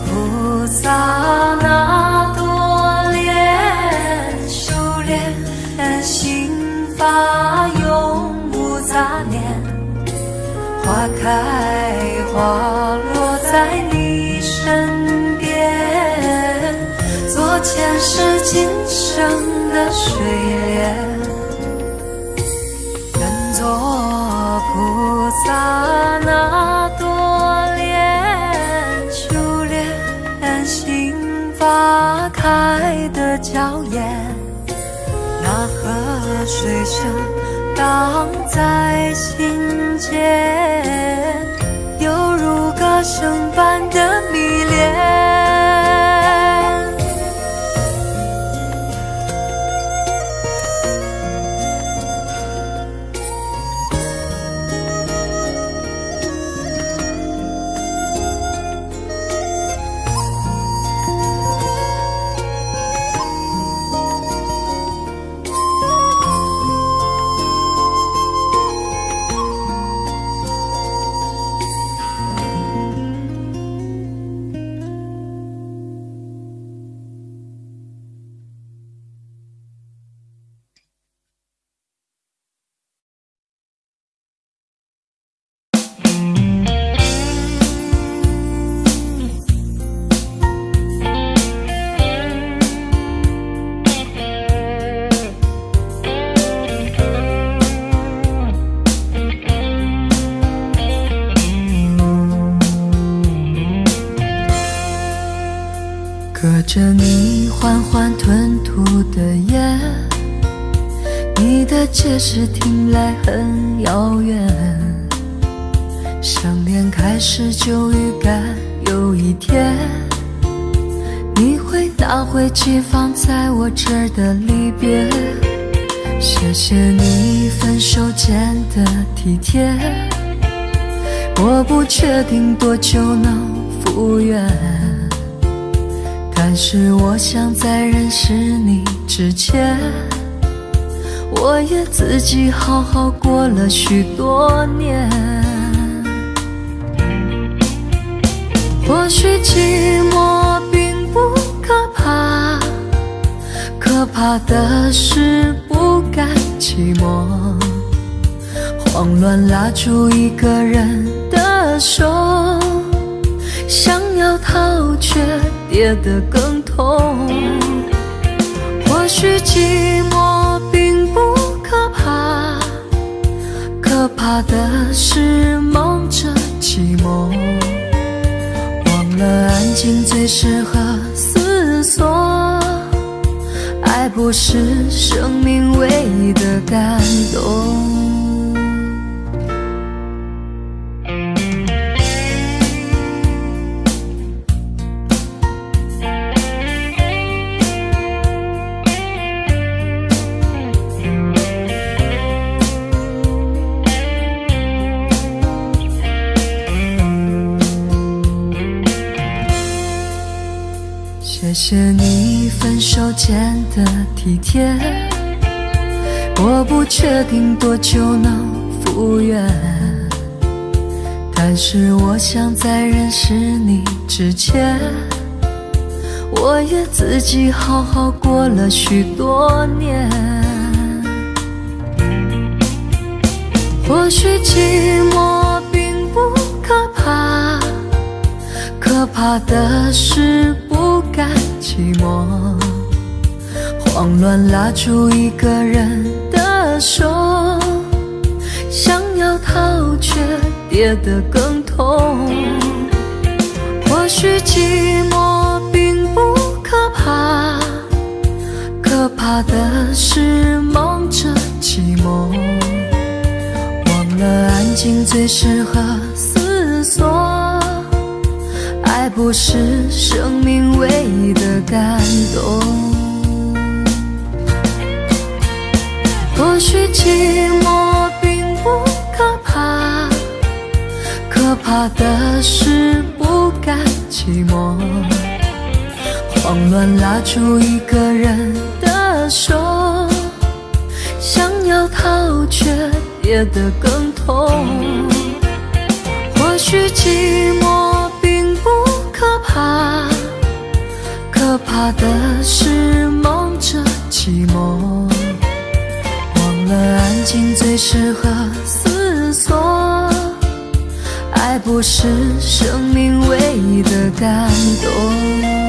菩萨那多莲，修炼心法永无杂念，花开花落在你身边，做前世今生的水莲。愿做菩萨那多莲，修炼心法开的娇艳，那河水声荡在心间，犹如歌声般的迷恋。隔着你缓缓吞吐的烟，你的解释听来很遥远，想念开始就预感有一天，你会拿回寄放在我这儿的离别。谢谢你分手前的体贴，我不确定多久能复原，但是我想在认识你之前，我也自己好好过了许多年。或许寂寞并不可怕，可怕的是不甘寂寞，慌乱拉住一个人的手，想要逃却跌得更痛。或许寂寞并不可怕，可怕的是梦着寂寞，忘了安静最适合思索，爱不是生命唯一的感动。谢你分手前的体贴，我不确定多久能复原，但是我想在认识你之前，我也自己好好过了许多年。或许寂寞并不可怕，可怕的是不甘寂寞，慌乱拉住一个人的手，想要逃却跌得更痛。或许寂寞并不可怕，可怕的是忙着寂寞，忘了安静最适合思索，爱不是生命唯一的感动。或许寂寞并不可怕，可怕的是不甘寂寞，慌乱拉住一个人的手，想要逃却跌得更痛。或许寂寞并不可怕，可怕的是忙着寂寞，忘了安静最适合思索，爱不是生命唯一的感动。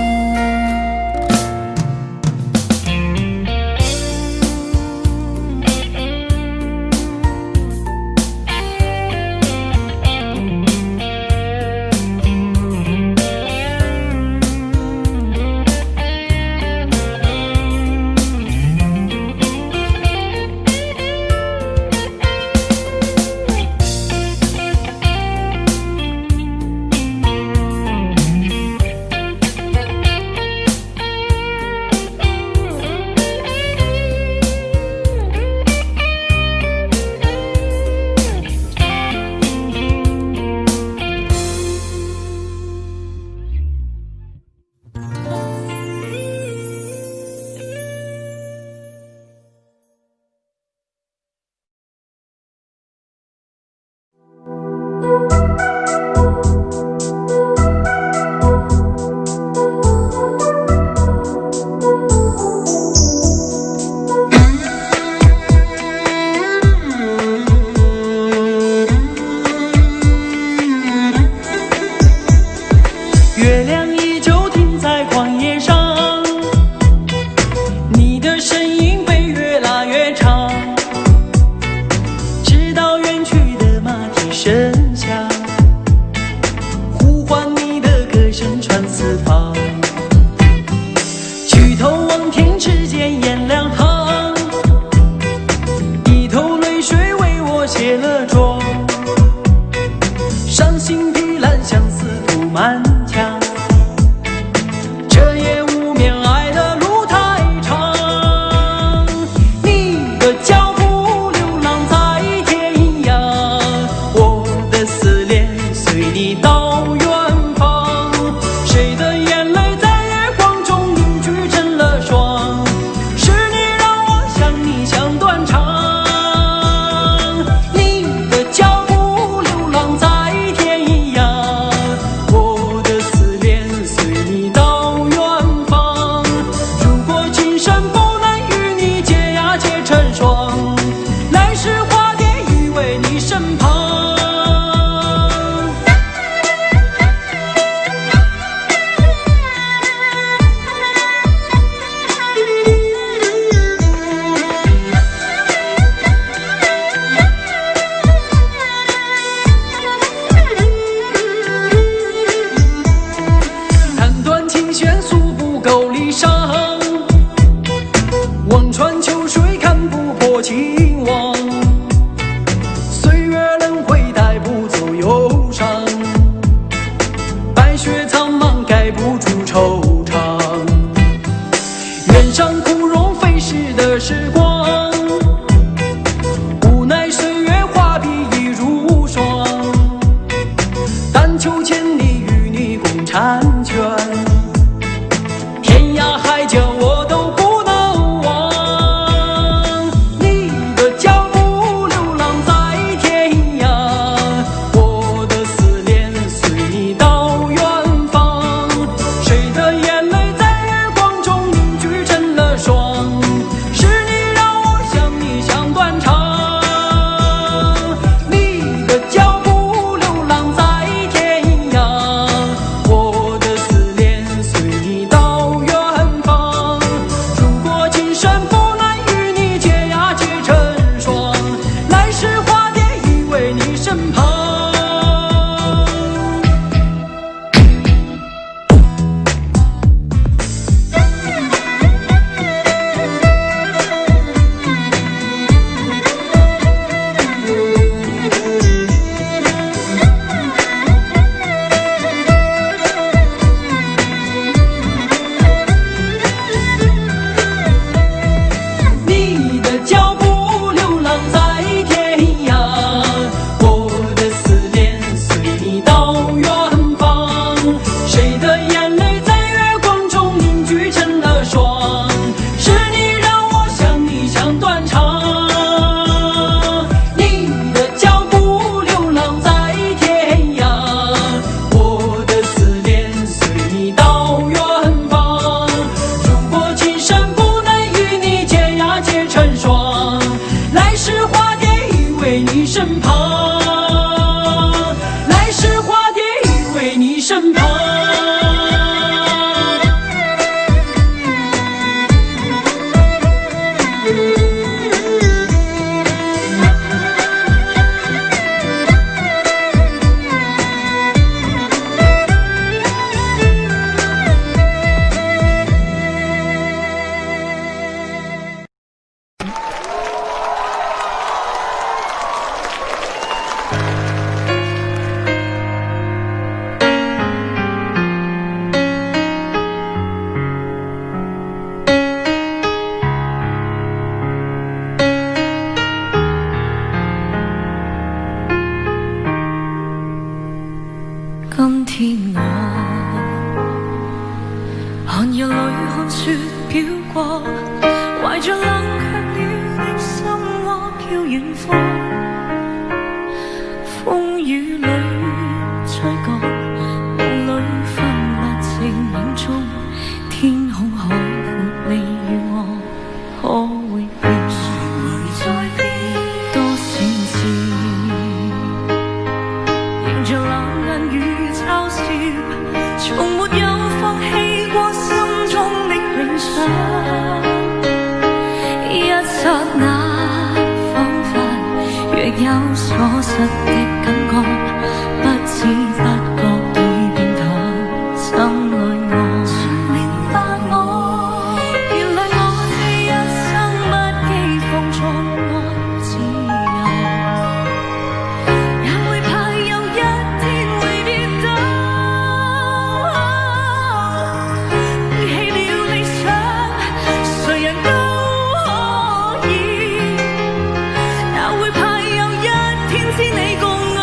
天身旁。今天我寒夜里看雪飘過，懷着冷卻了的心窩飄遠方，風雨裏吹過，夢裏分不清影蹤，天空海闊，你與我可會變？誰會在變？多少次迎着冷眼與嘲笑，從沒有放棄過心中的理想。一剎那，彷彿若有所失的感覺，不知不覺已變淡心裏我。誰明白我？原來我這一生不羈放縱愛自由，也會怕有一天會跌倒。背棄了理想，誰人都可以，也會怕有一天知你共我。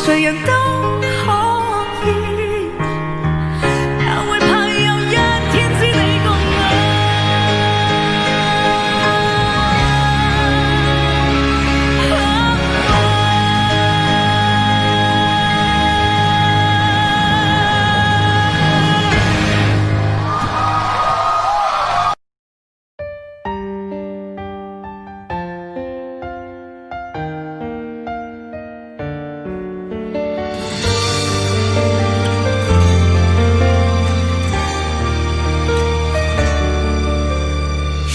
誰人都可以，也會怕有一天知你共我。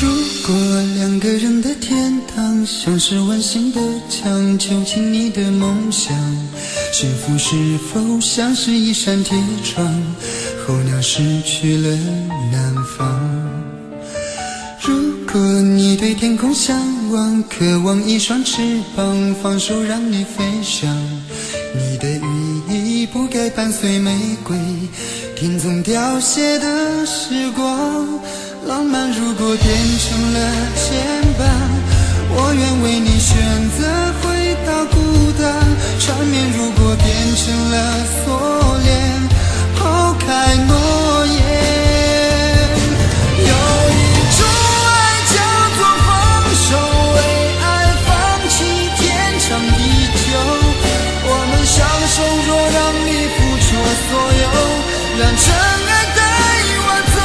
如果两个人的天堂像是温馨的墙，囚禁你的梦想，幸福是否像是一扇铁窗，候鸟失去了南方。如果你对天空向往，渴望一双翅膀，放手让你飞翔，你的羽翼不该伴随玫瑰，听从凋谢的时光。浪漫如果变成了牵绊，我愿为你选择回到孤单。缠绵如果变成了锁链，抛开诺言。有一种爱叫做放手，为爱放弃天长地久。我们相守，若让你付出所有，让真爱带我走。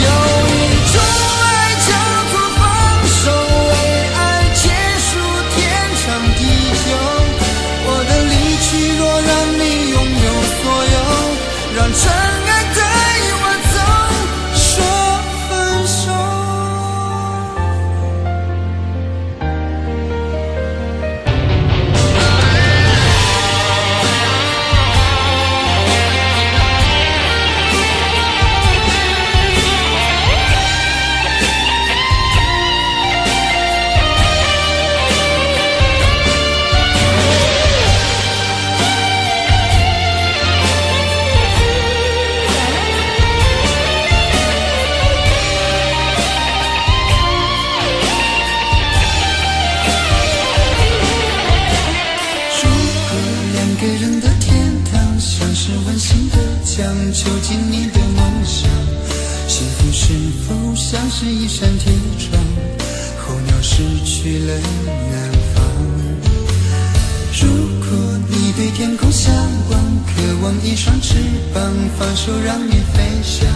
有一种爱叫做放手，为爱结束天长地囚禁你的梦想。幸福是否像是一扇铁窗，候鸟失去了南方。如果你对天空向往，渴望一双翅膀，放手让你飞翔。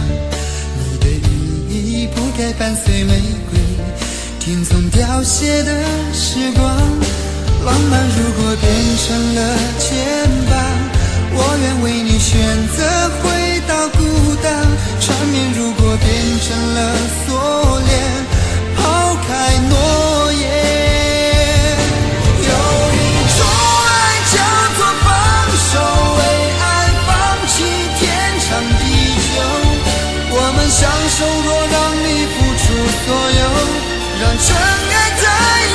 你的羽翼不该伴随玫瑰，听从凋谢的时光。浪漫如果变成了牵绊，我愿为你选择回到孤单。缠绵如果变成了锁链，抛开诺言。有一种爱叫做放手，为爱放弃天长地久。我们相守，若让你付出所有，让真爱带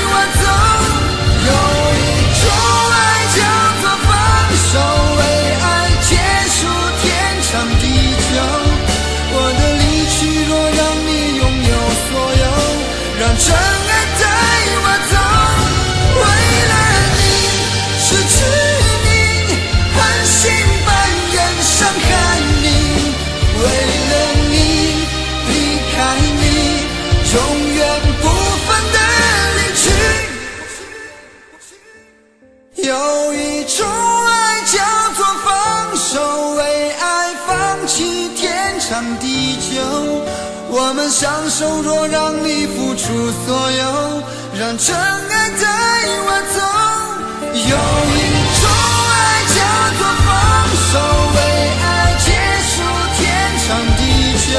我走。有一种爱叫做放手，为爱结束天长地久。我的离去若让你拥有所有，让真爱带我走。为了你失去你，狠心扮演伤害你。为了你离开你，永远不分的离去。有一种爱叫做放手，为爱放弃天长地久。我们相守，若让你付出所有，让真爱带我走。有一种爱叫做放手，为爱结束天长地久。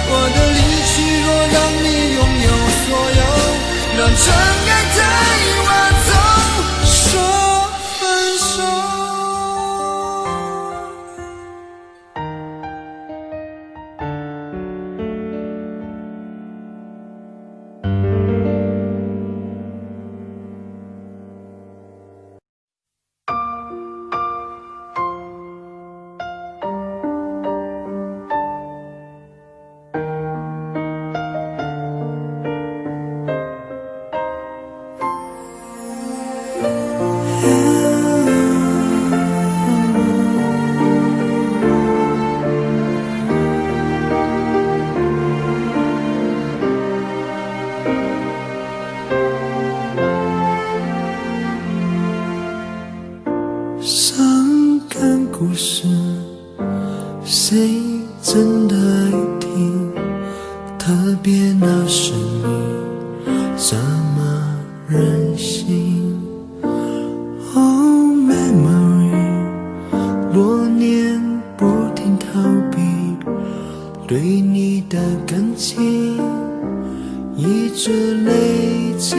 我的离去若让你拥有所有，让真爱带我走。说分手。伤感故事，谁真的爱听？特别那是你，这么任性。Oh memory， 多年不停逃避，对你的感情一直累积。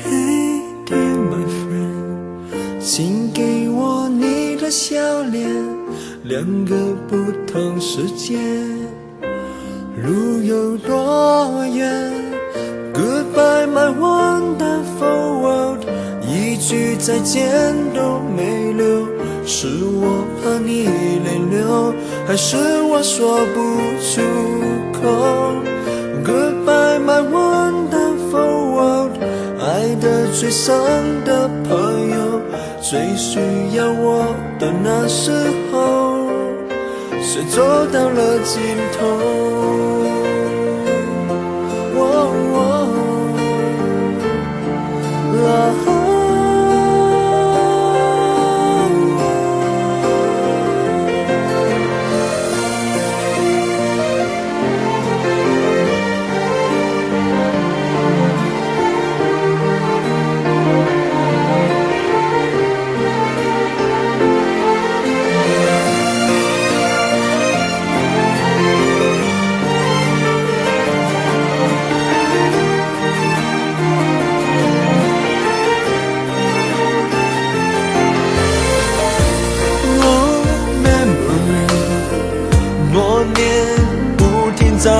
Hey dear my friend，请给我你的笑脸，两个不同世界，路有多远 ？Goodbye my wonderful world， 一句再见都没留，是我怕你泪流，还是我说不出口 ？Goodbye my wonderful world， 爱得最深的朋友。最需要我的那时候，谁走到了尽头？在逃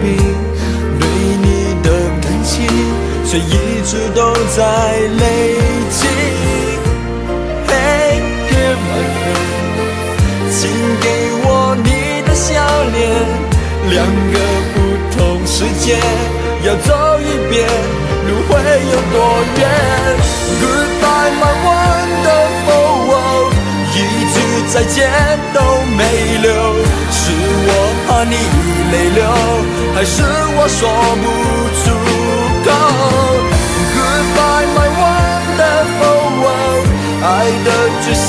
避对你的感情，却一直都在累积。Hey dear my friend， 请给我你的笑脸，两个不同世界要走一遍，路会有多远 ？Goodbye my wonderful world， 一句再见都没留，是我怕你泪流，还是我说不出口？ Goodbye my wonderful world， 爱的最深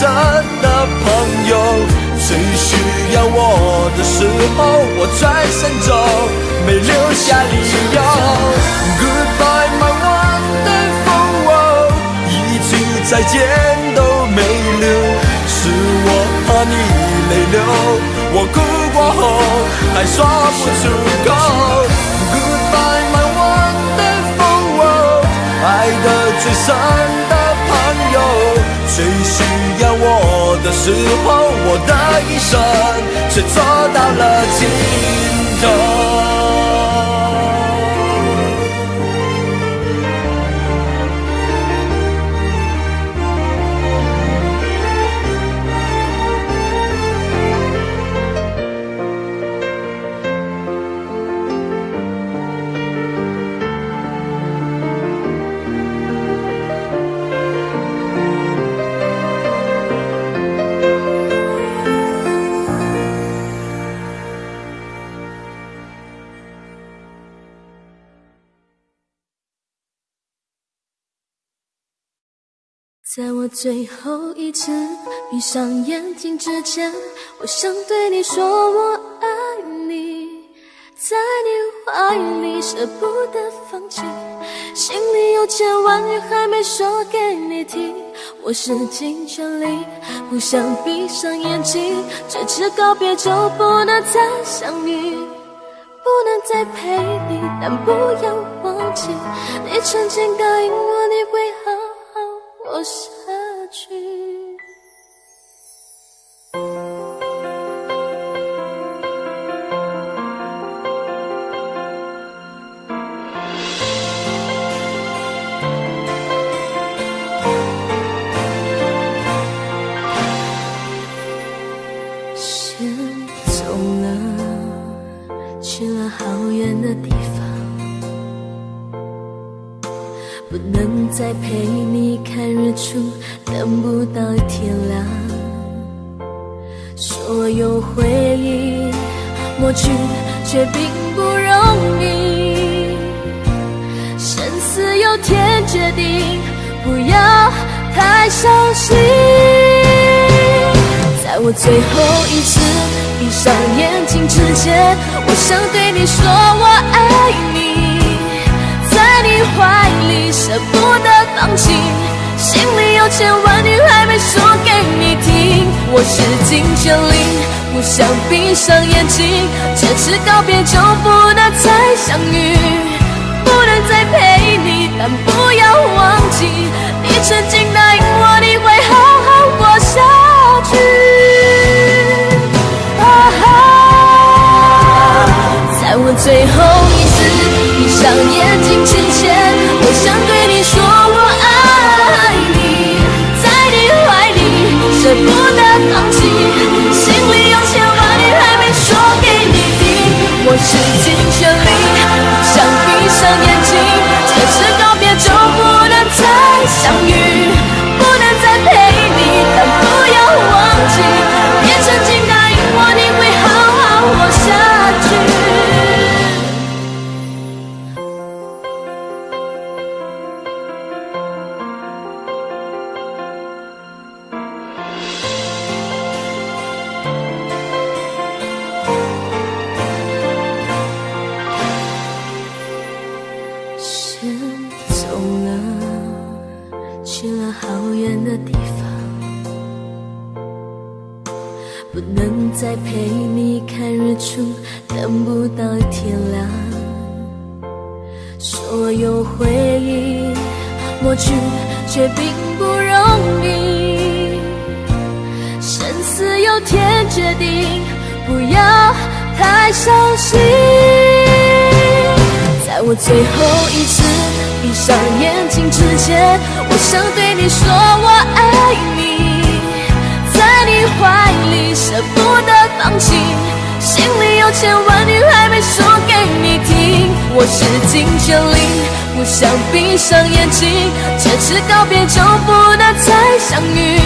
的朋友，最需要我的时候，我转身走，没留下理由。Goodbye my wonderful world， 一句再见都没留，是我怕你泪流，我哭过后还说不出口。Goodbye my wonderful world， 爱的最深的朋友，最需要我的时候，我的一生却走到了尽头。在我最后一次闭上眼睛之前，我想对你说我爱你，在你怀里舍不得放弃，心里有千万语还没说给你听，我使尽全力不想闭上眼睛，这次告别就不能再相遇，不能再陪你，但不要忘记你曾经答应我你会好好活下去。先走了，去了好远的地方，不能再陪你看日出，等不到天亮。所有回忆抹去，却并不容易。生死有天决定，不要太伤心。在我最后一次闭上眼睛之前，我想对你说我爱你，在你怀里舍不得放弃，心里有千万语还没说给你听，我使尽全力不想闭上眼睛，这次告别就不能再相遇，不能再陪你，但不要忘记你曾经答应我你会好好活下去。在我最后一次闭上眼睛之前，我想对你说我爱你，在你怀里舍不得放弃，心里有千万语还没说给你听，我使尽全力不想闭上眼睛，这次告别就不能再相遇，不能再陪你，但不要忘记你曾经答应我你会好好活下去。先走了，去了好远的地方，不能再陪你看日出，等不到天亮。所有回忆抹去，却并不容易。生死有天决定，不要太伤心。在我最后一次闭上眼睛之前，我想对你说我爱你，在你怀里舍不得放弃，心里有千万语还没说给你听，我使尽全力不想闭上眼睛，这次告别就不能再相遇，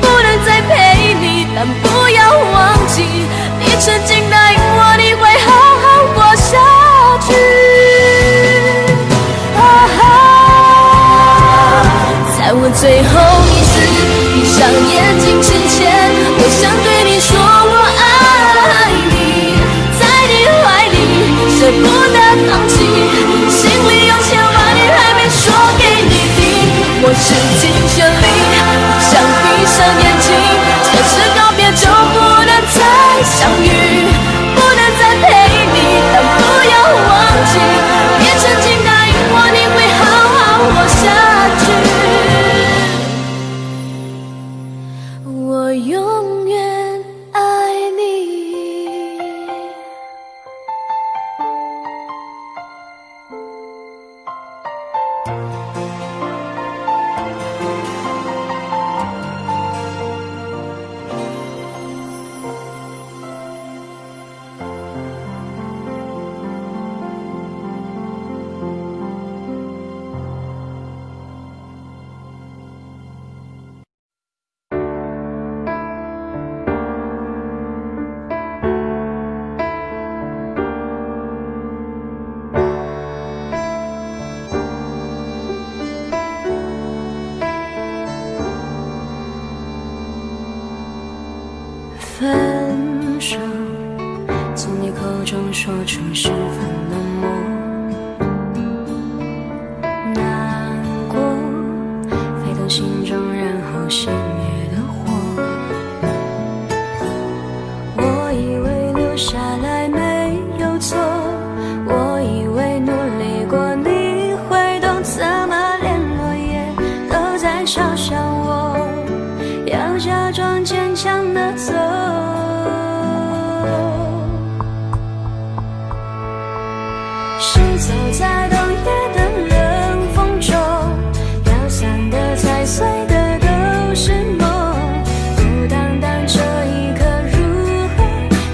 不能再陪你，但不要忘记，你曾经答应我你会好好活下去。在我最后一次闭上眼睛之前，我想对你说我爱你，在你怀里舍不得放弃，心里有千万语还没说给你听。我使尽全力，不想闭上眼睛，这次告别就不能再相遇，不能再陪你，但不要忘记，你曾经答应我你会好好活下去。我永远爱你。分手，从你口中说出十分冷漠，难过沸腾心中，然后熄灭的火。我以为留下来没有错，我以为努力过你会懂，怎么连落叶都在嘲笑我，要假装坚强的走。是走在冬夜的冷风中，飘散的踩碎的都是梦，孤单单这一刻如何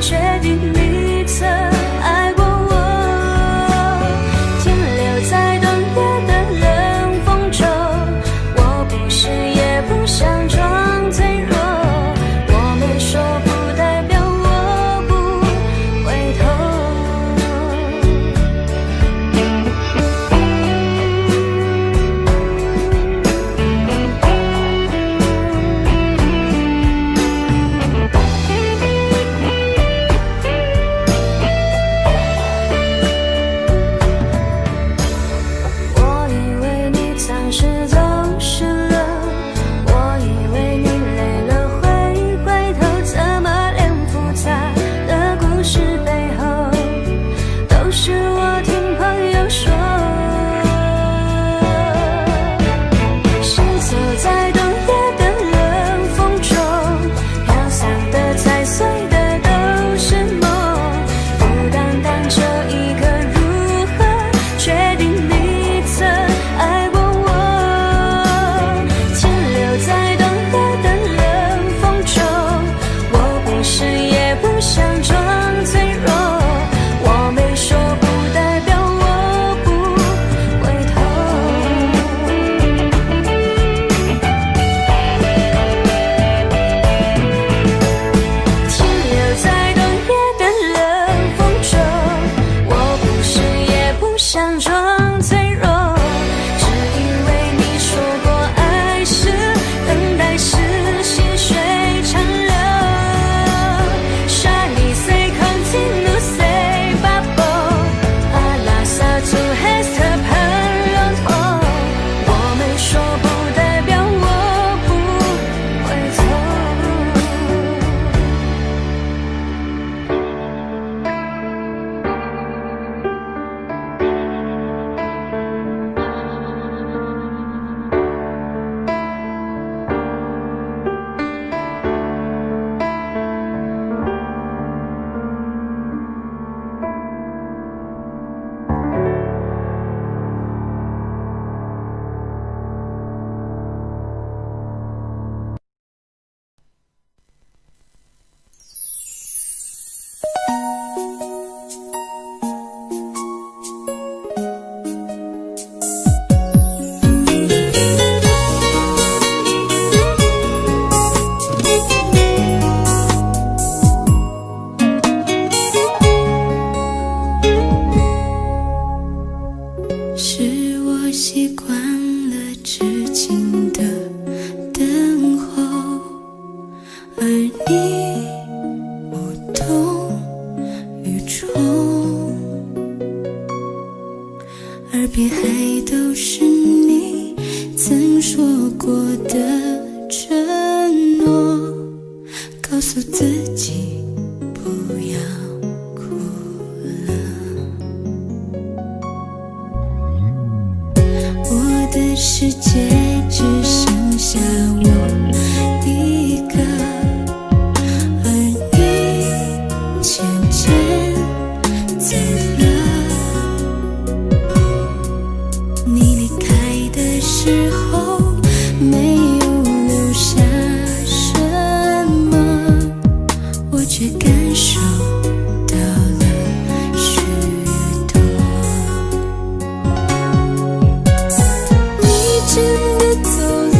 确定你曾爱过我，停留在冬夜的冷风中，我不是眼静的等候，而你无动于衷，耳边还都是你曾说过的承诺，告诉自己不要哭了。我的世界只剩下我一个，而你渐渐走了。你离开的时候没有留下什么，我却感受到了许多。你真的走了，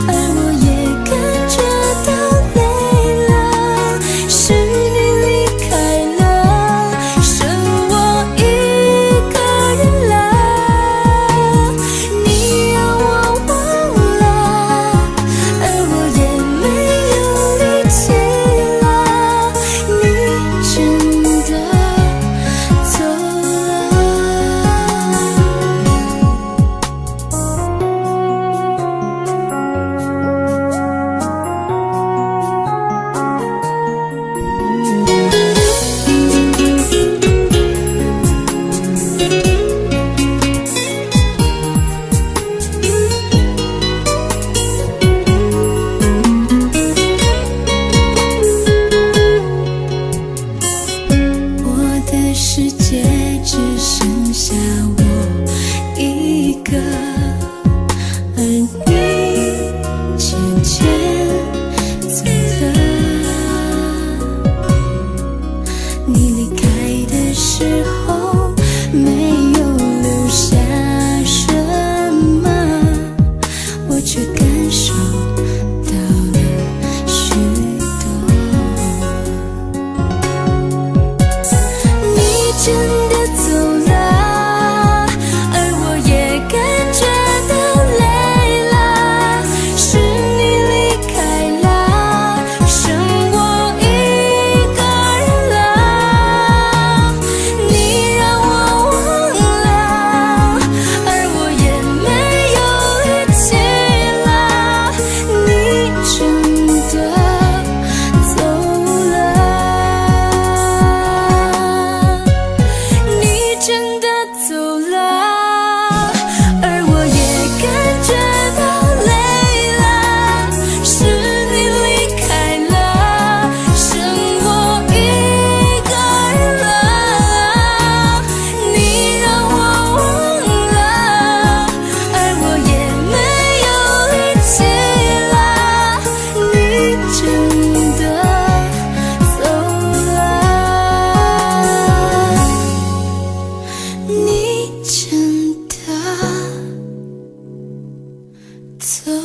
而我也感觉到累了，是你离开了，剩我一个人了。你让我忘了，而我也没有力气了，你真的走了。我的世界只剩下我一个，而你渐渐走了。你离开的时候没有留下什么，我却感受到了许多。你真的走了，而我也感觉到累了，是你离开了，剩我一个人了。你让我忘了，而我也没有力气了，你真的走了。你真的走了，而我也感觉到累了，是你离开了，剩我一个人了。你让我忘了，而我也没有力气了，你真的走了。你真的走了。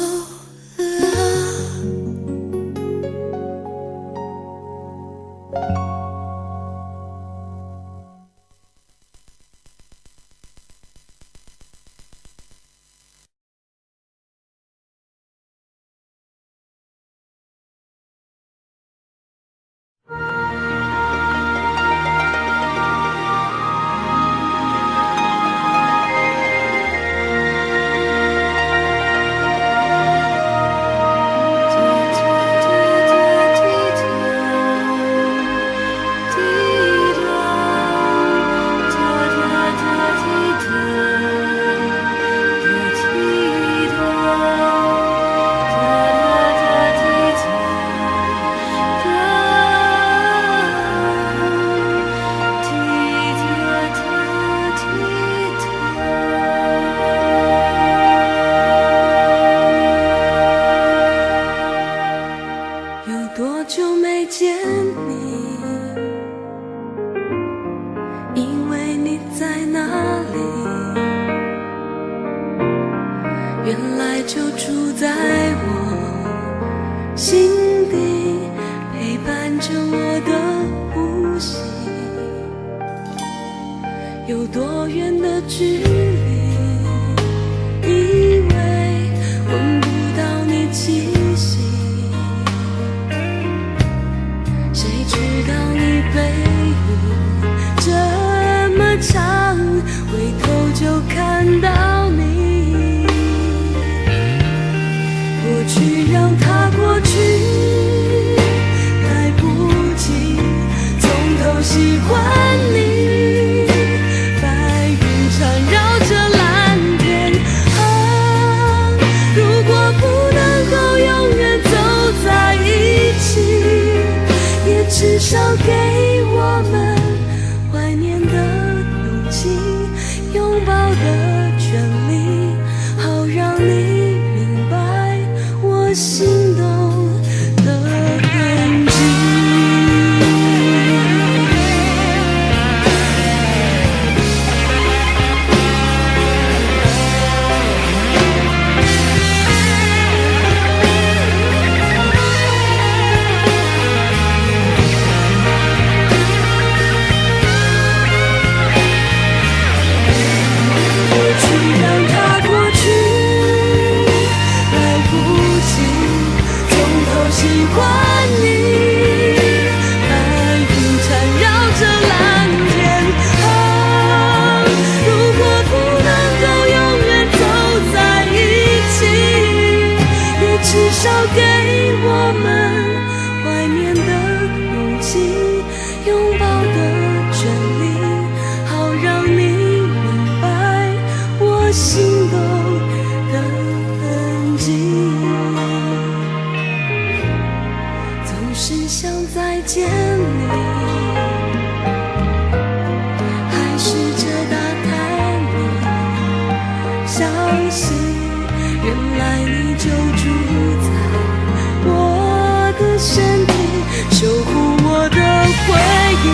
有多久没见你？因为你在哪里？原来就住在我心底，陪伴着我的呼吸。有多远的距离？以为让它过去，来不及从头喜欢你。白云缠绕着蓝天啊，如果不能够永远走在一起，也至少给我们怀念的勇气，拥抱的权利，好让你明白我心动的痕迹。过去让它过去，来不及从头喜欢你。白云缠绕着蓝天啊，如果不能够永远走在一起，也至少给我们怀念的勇气，拥抱的权利，好让你明白我心动的痕迹。总是想再见你，还试着打开你消息，原来你就住在我的身体，守护我的回忆。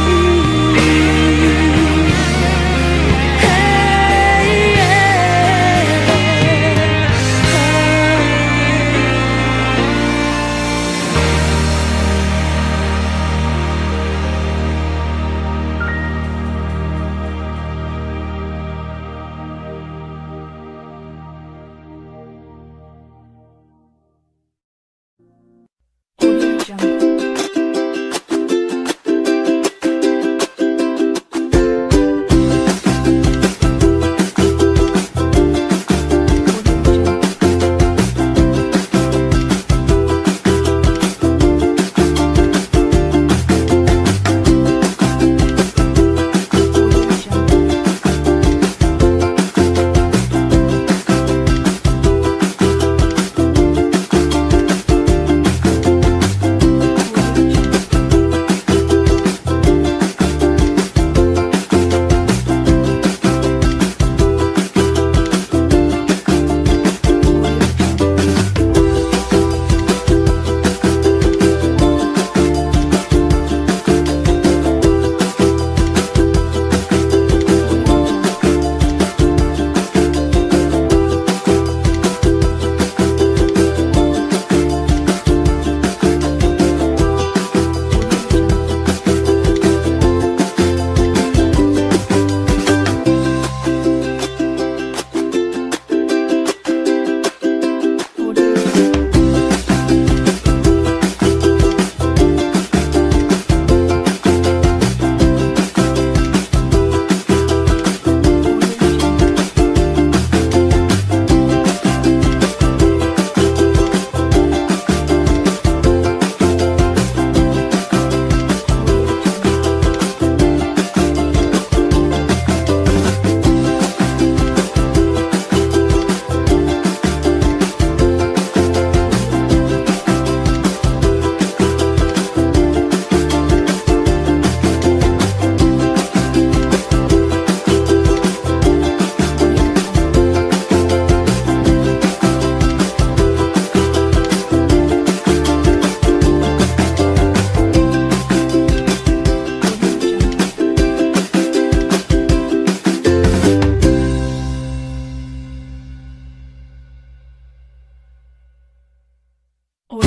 我